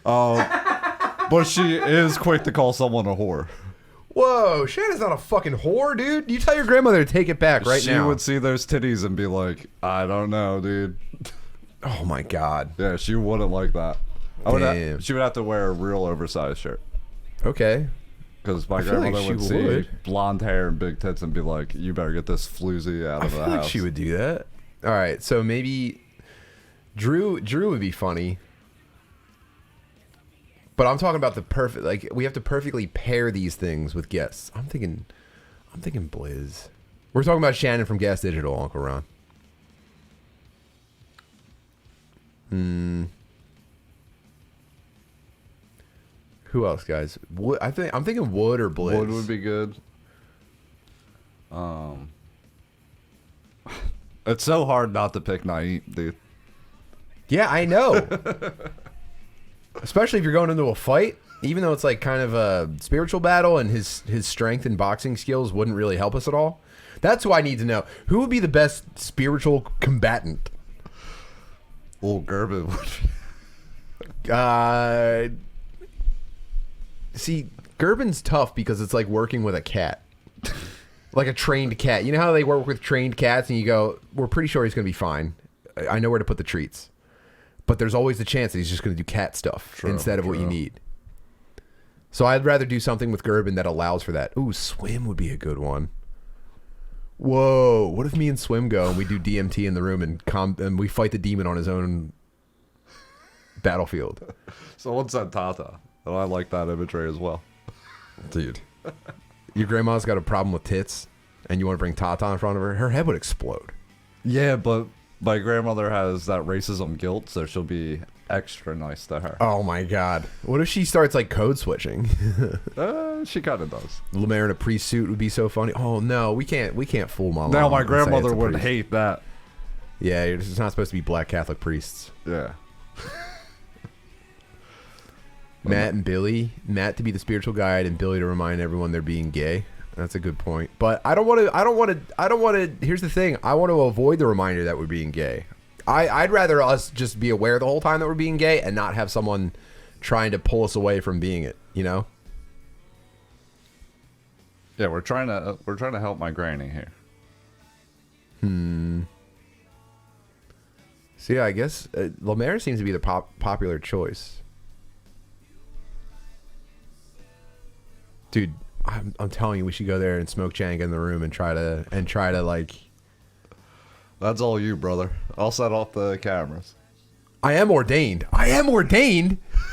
Speaker 1: Sorry. But she is quick to call someone a whore.
Speaker 2: Whoa, Shannon's not a fucking whore, dude. You tell your grandmother to take it back right now.
Speaker 1: She would see those titties and be like, I don't know, dude.
Speaker 2: Oh my god.
Speaker 1: Yeah, she wouldn't like that.
Speaker 2: Damn.
Speaker 1: She would have to wear a real oversized shirt.
Speaker 2: Okay.
Speaker 1: Because my
Speaker 2: I feel like
Speaker 1: grandmother
Speaker 2: she
Speaker 1: would see
Speaker 2: would.
Speaker 1: blonde hair and big tits and be like, you better get this floozy out
Speaker 2: I
Speaker 1: of the
Speaker 2: feel like
Speaker 1: house.
Speaker 2: she would do that. All right, so maybe Drew would be funny. But I'm talking about the perfect, like, we have to perfectly pair these things with guests. I'm thinking Blizz. We're talking about Shannon from Gas Digital, Uncle Ron. Who else, guys? Wood, I'm thinking Wood or Blizz.
Speaker 1: Wood would be good. It's so hard not to pick Naeem, dude.
Speaker 2: Yeah, I know. Especially if you're going into a fight, even though it's like kind of a spiritual battle and his strength and boxing skills wouldn't really help us at all. That's who I need to know. Who would be the best spiritual combatant?
Speaker 1: Old Gerben would.
Speaker 2: See, Gerben's tough because it's like working with a cat. Like a trained cat. You know how they work with trained cats and you go, we're pretty sure he's going to be fine. I know where to put the treats. But there's always the chance that he's just going to do cat stuff instead of what you need. So I'd rather do something with Gerben that allows for that. Ooh, Swim would be a good one. Whoa, what if me and Swim go and we do DMT in the room and we fight the demon on his own battlefield?
Speaker 1: Someone said Tata, and I like that imagery as well.
Speaker 2: Dude. Your grandma's got a problem with tits and you want to bring Tata in front of her head would explode.
Speaker 1: Yeah, but my grandmother has that racism guilt, so she'll be extra nice to her.
Speaker 2: Oh my god. What if she starts like code switching?
Speaker 1: She kind of does.
Speaker 2: Lemaire in a priest suit would be so funny. Oh no, we can't fool Mama.
Speaker 1: Now my
Speaker 2: and say it's
Speaker 1: grandmother
Speaker 2: a
Speaker 1: would
Speaker 2: priest.
Speaker 1: hate that.
Speaker 2: Yeah, it's not supposed to be black Catholic priests.
Speaker 1: Yeah.
Speaker 2: Matt and Billy. Matt to be the spiritual guide and Billy to remind everyone they're being gay. That's a good point. But I don't want to. Here's the thing. I want to avoid the reminder that we're being gay. I'd rather us just be aware the whole time that we're being gay and not have someone trying to pull us away from being it. You know.
Speaker 1: Yeah, we're trying to help my granny here.
Speaker 2: So yeah, I guess Lemaire seems to be the popular choice. Dude, I'm telling you, we should go there and smoke Jenga in the room and try to like.
Speaker 1: That's all you, brother. I'll set off the cameras.
Speaker 2: I am ordained.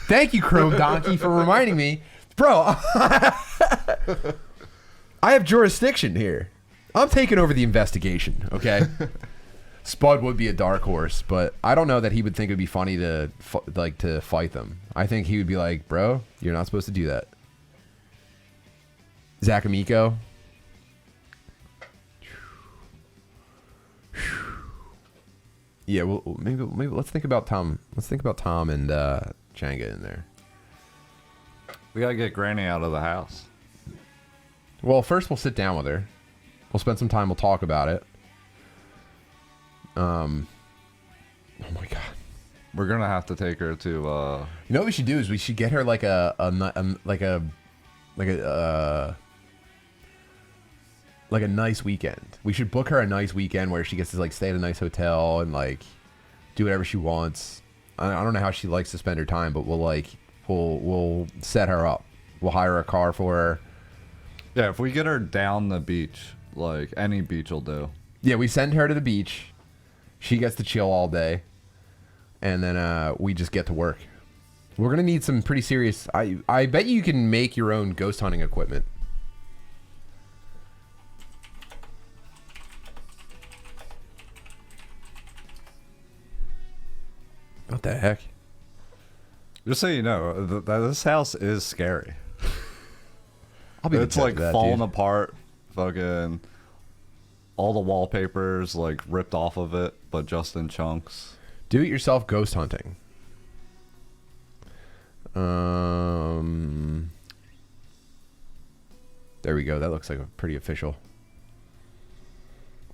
Speaker 2: Thank you, Chrome Donkey, for reminding me, bro. I have jurisdiction here. I'm taking over the investigation. Okay. Spud would be a dark horse, but I don't know that he would think it'd be funny to fight them. I think he would be like, bro, you're not supposed to do that. Zach Amico. Yeah, well, maybe let's think about Tom. Let's think about Tom and Changa in there.
Speaker 1: We gotta get Granny out of the house.
Speaker 2: Well, first we'll sit down with her. We'll spend some time. We'll talk about it. Oh my god.
Speaker 1: We're gonna have to take her to.
Speaker 2: You know what we should do is we should get her like a nice weekend. We should book her a nice weekend where she gets to like stay at a nice hotel and like do whatever she wants. I don't know how she likes to spend her time, but we'll set her up. We'll hire a car for her.
Speaker 1: Yeah, if we get her down the beach, like any beach will do.
Speaker 2: Yeah, we send her to the beach. She gets to chill all day, and then we just get to work. We're gonna need some pretty serious. I bet you can make your own ghost hunting equipment. What the heck?
Speaker 1: Just so you know, this house is scary.
Speaker 2: I'll be
Speaker 1: it's like falling apart. Fucking all the wallpapers like ripped off of it, but just in chunks.
Speaker 2: Do-it-yourself ghost hunting. There we go. That looks like a pretty official.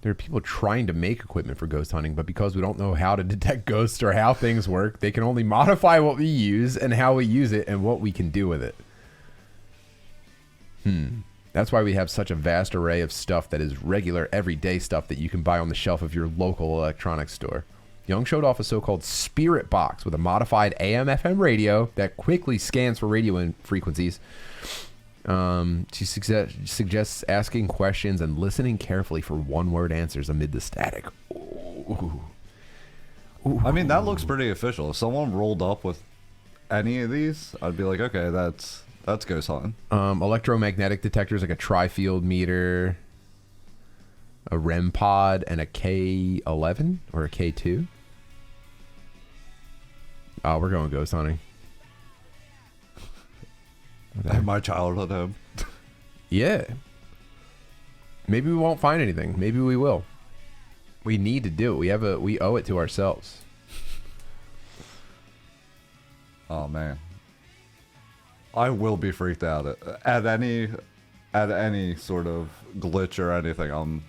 Speaker 2: There are people trying to make equipment for ghost hunting, but because we don't know how to detect ghosts or how things work, they can only modify what we use and how we use it and what we can do with it. That's why we have such a vast array of stuff that is regular, everyday stuff that you can buy on the shelf of your local electronics store. Young showed off a so-called spirit box with a modified AM/FM radio that quickly scans for radio frequencies. She suggests asking questions and listening carefully for one-word answers amid the static. Ooh.
Speaker 1: I mean, that looks pretty official. If someone rolled up with any of these, I'd be like, okay, that's ghost hunting.
Speaker 2: Electromagnetic detectors like a tri-field meter, a REM pod, and a K11 or a K2. Oh, we're going ghost hunting.
Speaker 1: At my childhood home.
Speaker 2: Yeah. Maybe we won't find anything. Maybe we will. We need to do it. We owe it to ourselves.
Speaker 1: Oh man. I will be freaked out at any sort of glitch or anything.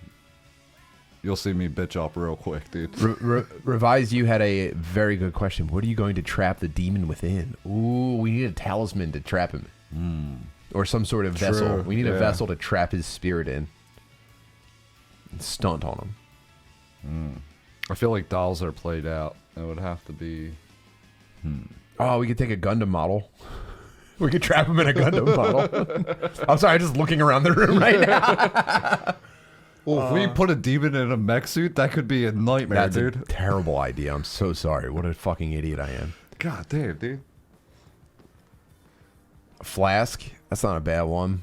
Speaker 1: You'll see me bitch up real quick, dude.
Speaker 2: Revise, you had a very good question. What are you going to trap the demon within? Ooh, we need a talisman to trap him. Or some sort of vessel. We need a vessel to trap his spirit in. And stunt on him.
Speaker 1: I feel like dolls are played out. It would have to be...
Speaker 2: Oh, we could take a Gundam model. We could trap him in a Gundam model. I'm sorry, I'm just looking around the room right now.
Speaker 1: Well, if we put a demon in a mech suit, that could be a nightmare, dude.
Speaker 2: That's a terrible idea. I'm so sorry. What a fucking idiot I am.
Speaker 1: God damn, dude.
Speaker 2: A flask? That's not a bad one.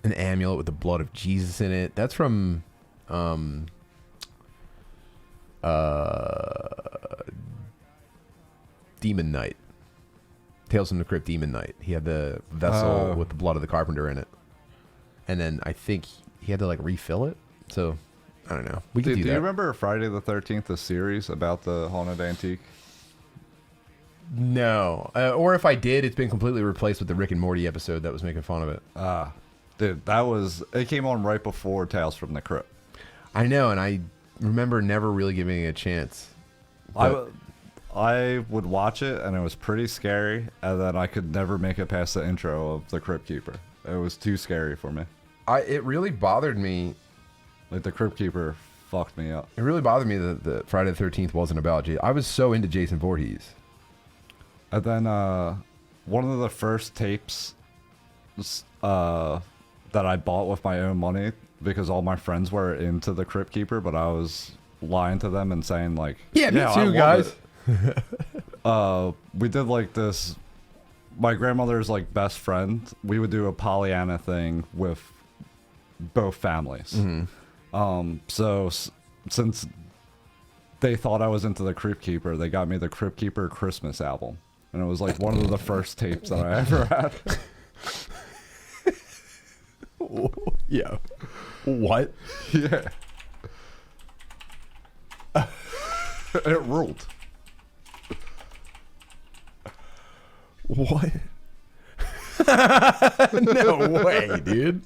Speaker 2: An amulet with the blood of Jesus in it. That's from Demon Knight. Tales from the Crypt Demon Knight. He had the vessel with the blood of the carpenter in it. And then I think he had to like refill it. So, I don't know. We can do that.
Speaker 1: Do you remember Friday the 13th, the series about the haunted antique?
Speaker 2: No. Or if I did, it's been completely replaced with the Rick and Morty episode that was making fun of it.
Speaker 1: Dude, it came on right before Tales from the Crypt.
Speaker 2: I know, and I remember never really giving it a chance.
Speaker 1: I would watch it, and it was pretty scary, and then I could never make it past the intro of the Crypt Keeper. It was too scary for me.
Speaker 2: It really bothered me.
Speaker 1: Like the Crypt Keeper fucked me up.
Speaker 2: It really bothered me that the Friday the 13th wasn't about Jason. I was so into Jason Voorhees.
Speaker 1: And then one of the first tapes that I bought with my own money because all my friends were into the Crypt Keeper, but I was lying to them and saying like,
Speaker 2: yeah, me
Speaker 1: I
Speaker 2: too,
Speaker 1: love
Speaker 2: guys.
Speaker 1: We did like this. My grandmother's like best friend. We would do a Pollyanna thing with both families. So since they thought I was into the Crypt Keeper, they got me the Crypt Keeper Christmas album, and it was like one of the first tapes that I ever had.
Speaker 2: Yeah. What?
Speaker 1: Yeah. It ruled.
Speaker 2: What? No way, dude.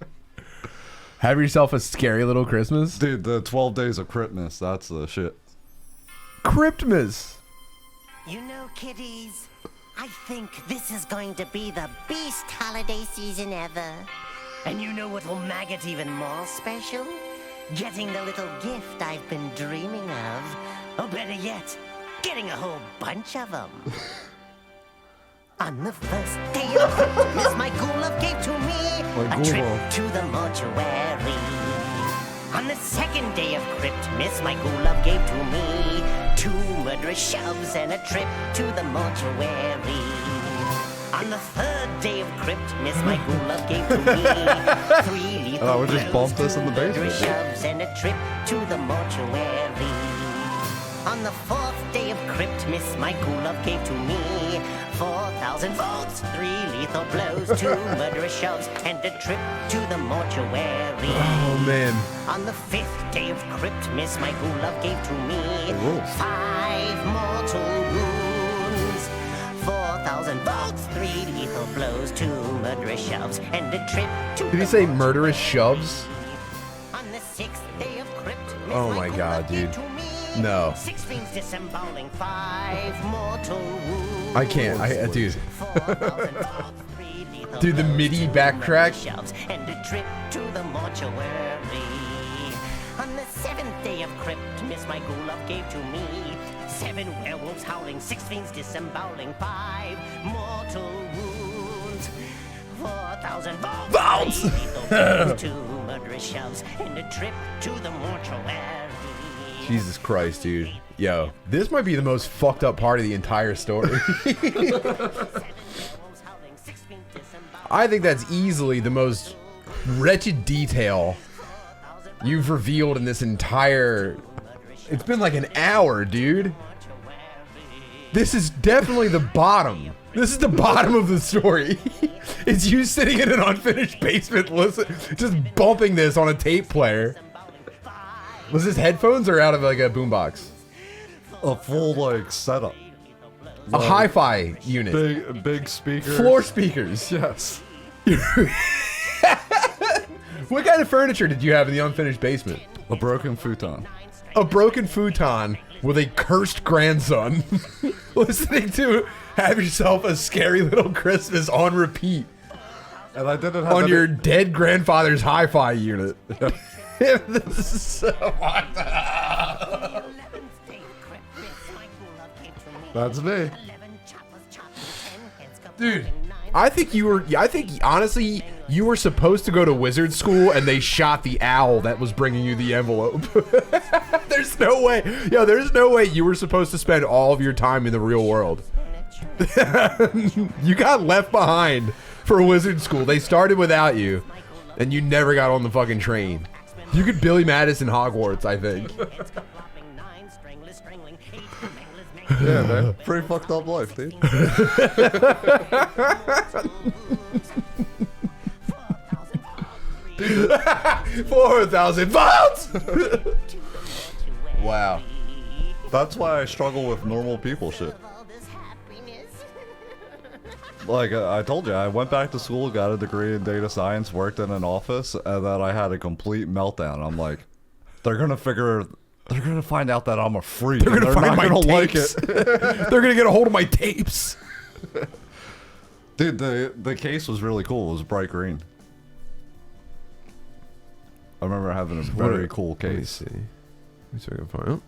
Speaker 2: Have yourself a scary little Christmas.
Speaker 1: Dude, the 12 Days of Christmas, that's the shit.
Speaker 2: Cryptmas.
Speaker 3: You know, kiddies, I think this is going to be the best holiday season ever. And you know what'll make it even more special? Getting the little gift I've been dreaming of. Or better yet, getting a whole bunch of them. On the first day of Christmas, my ghoul love gave to me a trip to the mortuary. On the second day of Christmas, my ghoul love gave to me 2 murderous shoves and a trip to the mortuary. On the third day of Christmas, my ghoul love gave to me 3 lethal
Speaker 1: we just bumped this in the basement,
Speaker 3: murderous
Speaker 1: dude.
Speaker 3: shoves and a trip to the mortuary. On the 4th day of Christmas, my ghoul love gave to me 4,000 volts, 3 lethal blows, 2 murderous shoves, and a trip to the mortuary.
Speaker 2: Oh man.
Speaker 3: On the 5th day of Christmas, my ghoul love gave to me 5 mortal wounds, 4,000 volts, 3 lethal blows, 2 murderous shoves, and a trip to
Speaker 2: Did he say murderous shoves?
Speaker 3: On the 6th day of Christmas,
Speaker 2: Oh my
Speaker 3: ghoul
Speaker 2: God,
Speaker 3: love gave
Speaker 2: dude.
Speaker 3: to me
Speaker 2: No.
Speaker 3: 6 fiends disemboweling, 5 mortal wounds.
Speaker 2: I can't. Dude.
Speaker 3: 4,000 volts, 3 lethal
Speaker 2: Dude, the
Speaker 3: blows,
Speaker 2: MIDI
Speaker 3: 2
Speaker 2: backtrack.
Speaker 3: murderous shoves, and a trip to the mortuary. On the 7th day of Christmas, my ghoul love gave to me 7 werewolves howling, 6 fiends disemboweling, 5 mortal wounds, 4,000 volts, 3 lethal blows, 2 murderous shoves, and a trip to the mortuary.
Speaker 2: Jesus Christ, dude. Yo, this might be the most fucked up part of the entire story. I think that's easily the most wretched detail you've revealed in this entire... It's been like an hour, dude. This is definitely the bottom. This is the bottom of the story. It's you sitting in an unfinished basement, just bumping this on a tape player. Was this headphones or out of like a boombox?
Speaker 1: A full like setup.
Speaker 2: A hi-fi unit.
Speaker 1: Big speakers.
Speaker 2: Floor speakers.
Speaker 1: Yes.
Speaker 2: What kind of furniture did you have in the unfinished basement?
Speaker 1: A broken futon.
Speaker 2: A broken futon with a cursed grandson listening to Have Yourself a Scary Little Christmas on repeat
Speaker 1: And I didn't have
Speaker 2: on
Speaker 1: any-
Speaker 2: your dead grandfather's hi-fi unit. This is so fucked up.
Speaker 1: That's me.
Speaker 2: Dude, I think honestly you were supposed to go to wizard school and they shot the owl that was bringing you the envelope. There's no way you were supposed to spend all of your time in the real world. You got left behind for wizard school. They started without you and you never got on the fucking train. You could Billy Madison Hogwarts, I think.
Speaker 1: Yeah, man. Pretty fucked up life, dude.
Speaker 2: 4,000 votes! Wow.
Speaker 1: That's why I struggle with normal people shit. Like I told you, I went back to school, got a degree in data science, worked in an office, and then I had a complete meltdown. I'm like, they're gonna find out that I'm a freak.
Speaker 2: They're gonna find
Speaker 1: not
Speaker 2: my
Speaker 1: gonna like
Speaker 2: tapes.
Speaker 1: it.
Speaker 2: They're gonna get a hold of my tapes.
Speaker 1: Dude, the case was really cool. It was bright green. I remember having a very cool
Speaker 2: Let me
Speaker 1: case.
Speaker 2: see. Let me see if I can find it.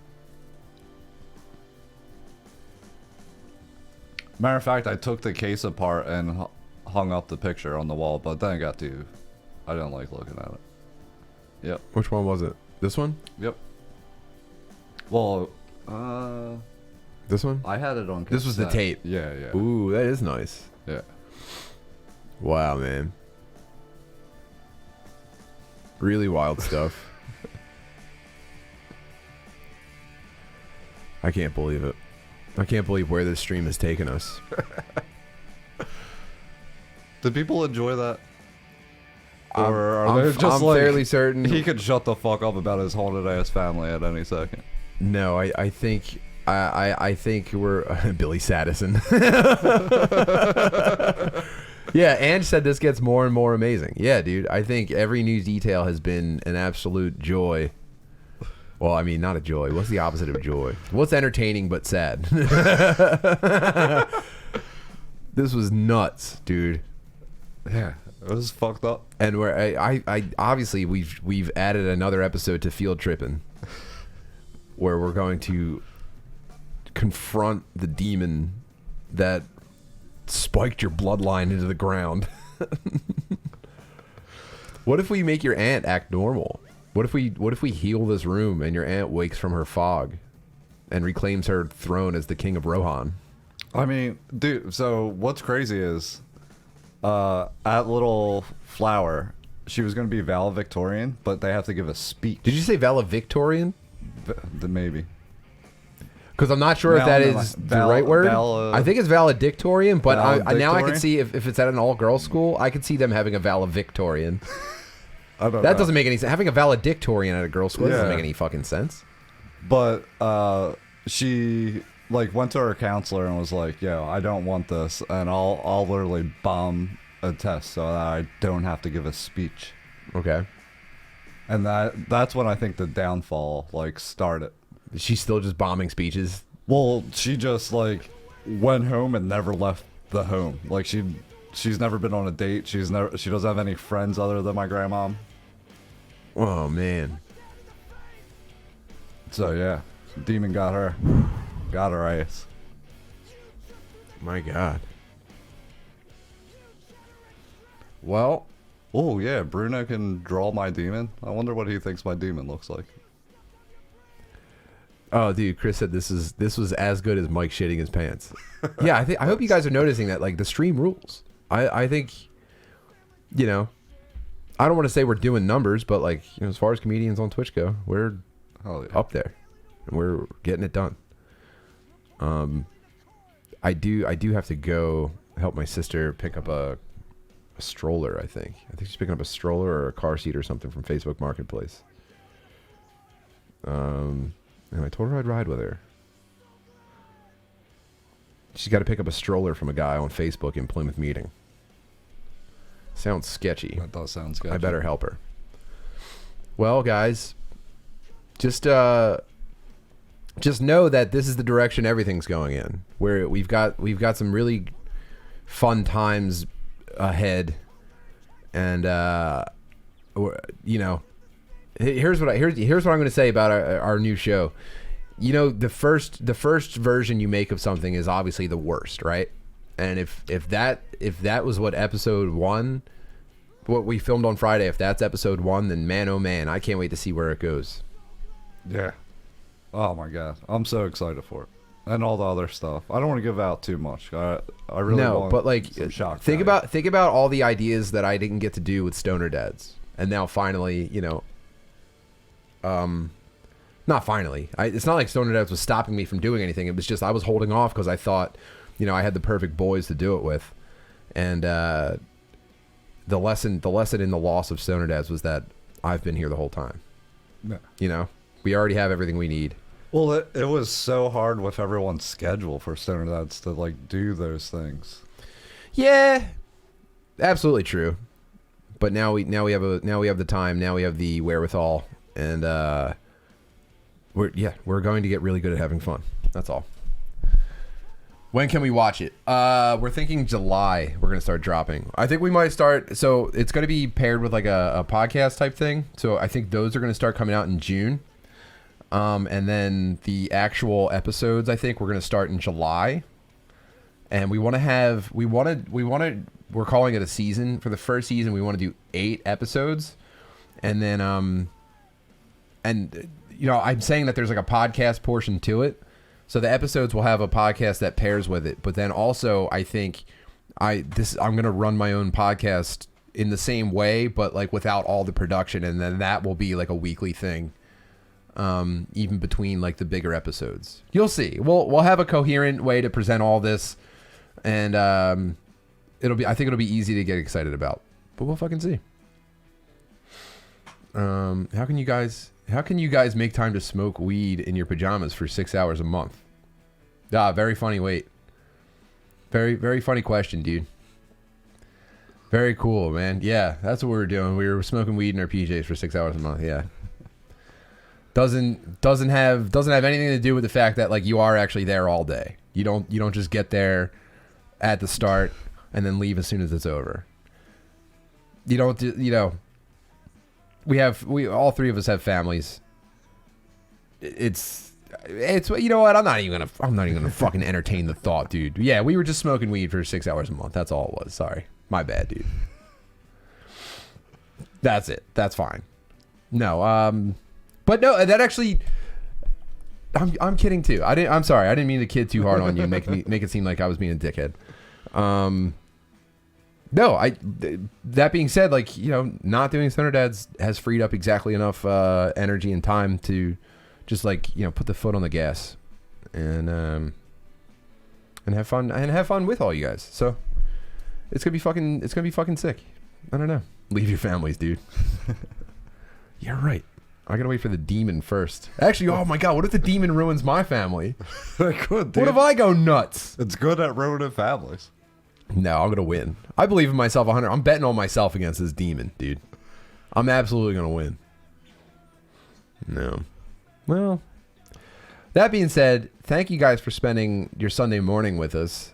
Speaker 1: Matter of fact, I took the case apart and hung up the picture on the wall, but then I didn't like looking at it. Yep.
Speaker 2: Which one was it? This one?
Speaker 1: Yep. Well,
Speaker 2: This one?
Speaker 1: I had it on.
Speaker 2: This was the
Speaker 1: cassette.
Speaker 2: tape.
Speaker 1: Yeah, yeah.
Speaker 2: Ooh, that is nice.
Speaker 1: Yeah.
Speaker 2: Wow, man. Really wild stuff. I can't believe it. I can't believe where this stream has taken us.
Speaker 1: Did people enjoy that? Or are
Speaker 2: I'm,
Speaker 1: they just
Speaker 2: I'm
Speaker 1: like
Speaker 2: fairly certain.
Speaker 1: he could shut the fuck up about his haunted ass family at any second?
Speaker 2: No, I think I think we're Billy Sadison. Yeah, Ange said this gets more and more amazing. Yeah, dude, I think every new detail has been an absolute joy. Well, I mean, not a joy. What's the opposite of joy? What's entertaining but sad? This was nuts, dude.
Speaker 1: Yeah, it was fucked up.
Speaker 2: And where I obviously we've added another episode to Field Trippin', where we're going to confront the demon that spiked your bloodline into the ground. What if we make your aunt act normal? What if we heal this room and your aunt wakes from her fog and reclaims her throne as the king of Rohan?
Speaker 1: I mean, dude, so what's crazy is at Little Flower, she was going to be valedictorian, but they have to give a speech.
Speaker 2: Did you say valedictorian?
Speaker 1: Maybe.
Speaker 2: Because I'm not sure if that is the right word. I think it's valedictorian, but I now I can see if it's at an all-girls school, I could see them having a valedictorian.
Speaker 1: I don't know.
Speaker 2: That doesn't make any sense. Having a valedictorian at a girls' school doesn't make any fucking sense.
Speaker 1: But she like went to her counselor and was like, "Yo, I don't want this, and I'll literally bomb a test so that I don't have to give a speech."
Speaker 2: Okay.
Speaker 1: And that's when I think the downfall like started.
Speaker 2: She's still just bombing speeches.
Speaker 1: Well, she just like went home and never left the home. Like she's never been on a date. She doesn't have any friends other than my grandma.
Speaker 2: Oh man.
Speaker 1: So yeah, demon got her ass.
Speaker 2: My God. Well,
Speaker 1: Oh yeah, Bruno can draw my demon. I wonder what he thinks my demon looks like.
Speaker 2: oh dude, Chris said this was as good as Mike shitting his pants. Yeah, I hope you guys are noticing that like the stream rules. I think, you know, I don't want to say we're doing numbers, but like, you know, as far as comedians on Twitch go, we're up there and we're getting it done. I do have to go help my sister pick up a stroller. I think she's picking up a stroller or a car seat or something from Facebook Marketplace. And I told her I'd ride with her. She's got to pick up a stroller from a guy on Facebook in Plymouth Meeting. Sounds sketchy.
Speaker 1: That does sound sketchy.
Speaker 2: I better help her. Well, guys, just know that this is the direction everything's going in. Where we've got some really fun times ahead, and you know, here's what I'm going to say about our new show. You know, the first version you make of something is obviously the worst, right? And if that was what episode 1, what we filmed on Friday, if that's episode 1, then man, oh man, I can't wait to see where it goes.
Speaker 1: Yeah. Oh my god, I'm so excited for it, and all the other stuff. I don't want to give out too much. I really want
Speaker 2: but like
Speaker 1: some shock
Speaker 2: think
Speaker 1: value.
Speaker 2: about all the ideas that I didn't get to do with Stoner Dads, and now finally, you know, not finally. It's not like Stoner Dads was stopping me from doing anything. It was just I was holding off because I thought, you know, I had the perfect boys to do it with, and the lesson in the loss of Stoner Dads was that I've been here the whole time.
Speaker 1: Yeah.
Speaker 2: You know, we already have everything we need.
Speaker 1: Well, it was so hard with everyone's schedule for Stoner Dads to like do those things.
Speaker 2: Yeah, absolutely true. But now we have the time. Now we have the wherewithal, and we're going to get really good at having fun. That's all. When can we watch it? We're thinking July. We're gonna start dropping. I think we might start. So it's gonna be paired with like a podcast type thing. So I think those are gonna start coming out in June. And then the actual episodes, I think we're gonna start in July. And we're calling it a season. For the first season, we want to do 8 episodes, and then and you know, I'm saying that there's like a podcast portion to it. So the episodes will have a podcast that pairs with it, but then also I think I'm gonna run my own podcast in the same way, but like without all the production, and then that will be like a weekly thing, even between like the bigger episodes. You'll see. We'll have a coherent way to present all this, and I think it'll be easy to get excited about, but we'll fucking see. How can you guys make time to smoke weed in your pajamas for 6 hours a month? Very funny. Wait. Very, very funny question, dude. Very cool, man. Yeah, that's what we were doing. We were smoking weed in our PJs for 6 hours a month. Yeah. Doesn't have anything to do with the fact that like you are actually there all day. You don't just get there at the start and then leave as soon as it's over. We all 3 of us have families. It's you know what? I'm not even gonna fucking entertain the thought, dude. Yeah, we were just smoking weed for 6 hours a month. That's all it was. Sorry, my bad, dude. That's it. That's fine. No, but no, that actually, I'm kidding too. I'm sorry. I didn't mean to kid too hard on you, and make it seem like I was being a dickhead. No, that being said, like, you know, not doing Stoner Dads has freed up exactly enough energy and time to just like, you know, put the foot on the gas and have fun with all you guys. So it's gonna be fucking sick. I don't know. Leave your families, dude. Yeah, right. I gotta wait for the demon first. Actually, oh my god, what if the demon ruins my family?
Speaker 1: It could, dude.
Speaker 2: What if I go nuts?
Speaker 1: It's good at ruining families.
Speaker 2: No, I'm gonna win. I believe in myself 100. I'm betting on myself against this demon, dude. I'm absolutely gonna win. No. Well, that being said, thank you guys for spending your Sunday morning with us.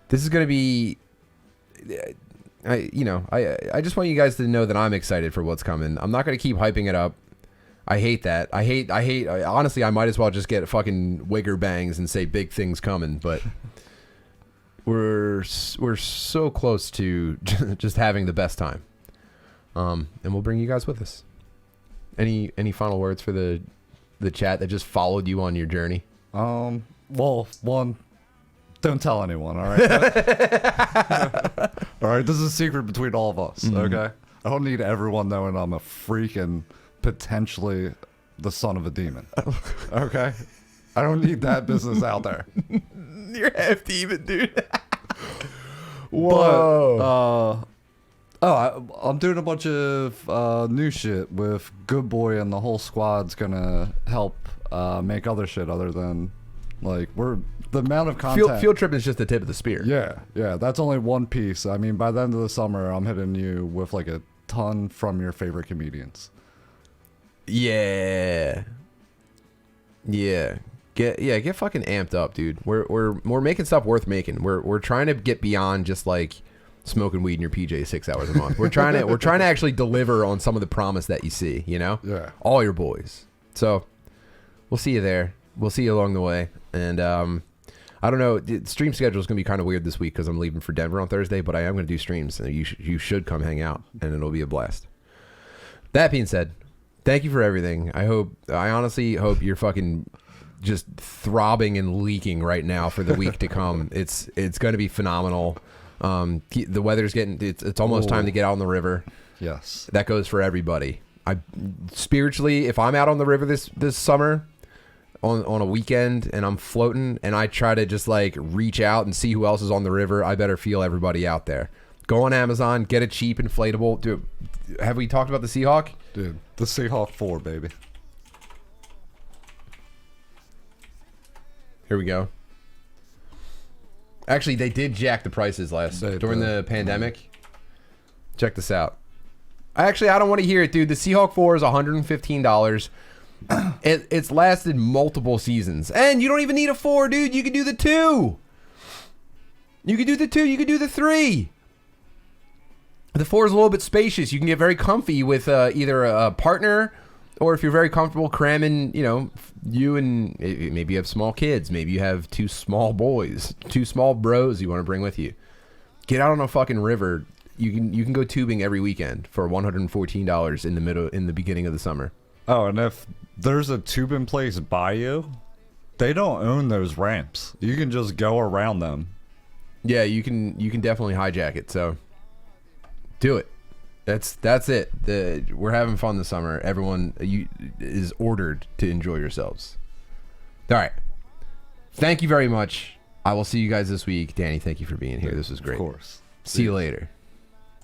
Speaker 2: This is gonna be, I just want you guys to know that I'm excited for what's coming. I'm not gonna keep hyping it up. I hate that. I hate. Honestly, I might as well just get fucking wigger bangs and say big things coming, but. We're so close to just having the best time, and we'll bring you guys with us. Any final words for the chat that just followed you on your journey?
Speaker 1: Well, one, don't tell anyone. All right. All right. This is a secret between all of us. Mm-hmm. Okay. I don't need everyone knowing I'm a freak and potentially the son of a demon. Okay. I don't need that business out there.
Speaker 2: You're half demon, dude. Whoa.
Speaker 1: But, I'm doing a bunch of new shit with Good Boy, and the whole squad's gonna help make other shit other than like the amount of content.
Speaker 2: Field Trip is just the tip of the spear.
Speaker 1: Yeah. That's only one piece. I mean, by the end of the summer, I'm hitting you with like a ton from your favorite comedians.
Speaker 2: Yeah. Get fucking amped up, dude. We're making stuff worth making. We're trying to get beyond just like smoking weed in your PJs 6 hours a month. We're trying to actually deliver on some of the promise that you see, you know?
Speaker 1: Yeah.
Speaker 2: All your boys. So we'll see you there. We'll see you along the way. And I don't know, the stream schedule is going to be kind of weird this week because I'm leaving for Denver on Thursday, but I am going to do streams, and you should come hang out, and it'll be a blast. That being said, thank you for everything. I honestly hope you're fucking just throbbing and leaking right now for the week to come. It's going to be phenomenal. The weather's it's almost time to get out on the river.
Speaker 1: Yes.
Speaker 2: That goes for everybody. Spiritually, if I'm out on the river this summer on a weekend and I'm floating and I try to just like reach out and see who else is on the river, I better feel everybody out there. Go on Amazon, get a cheap inflatable. Dude, have we talked about the Seahawk?
Speaker 1: Dude, the Seahawk 4, baby.
Speaker 2: Here we go. Actually, they did jack the prices during the pandemic. Check this out. I don't want to hear it, dude. The Seahawk 4 is $115. It's lasted multiple seasons. And you don't even need a 4, dude. You can do the 2. You could do the 2. You could do the 3. The 4 is a little bit spacious. You can get very comfy with either a partner, or if you're very comfortable cramming, you and maybe you have small kids. Maybe you have 2 small boys, 2 small bros you want to bring with you. Get out on a fucking river. You can go tubing every weekend for $114 in the beginning of the summer.
Speaker 1: Oh, and if there's a tubing place by you, they don't own those ramps. You can just go around them.
Speaker 2: Yeah, you can definitely hijack it. So do it. That's it. We're having fun this summer. Everyone is ordered to enjoy yourselves. All right. Thank you very much. I will see you guys this week. Danny, thank you for being here. This was great.
Speaker 1: Of course.
Speaker 2: See you later.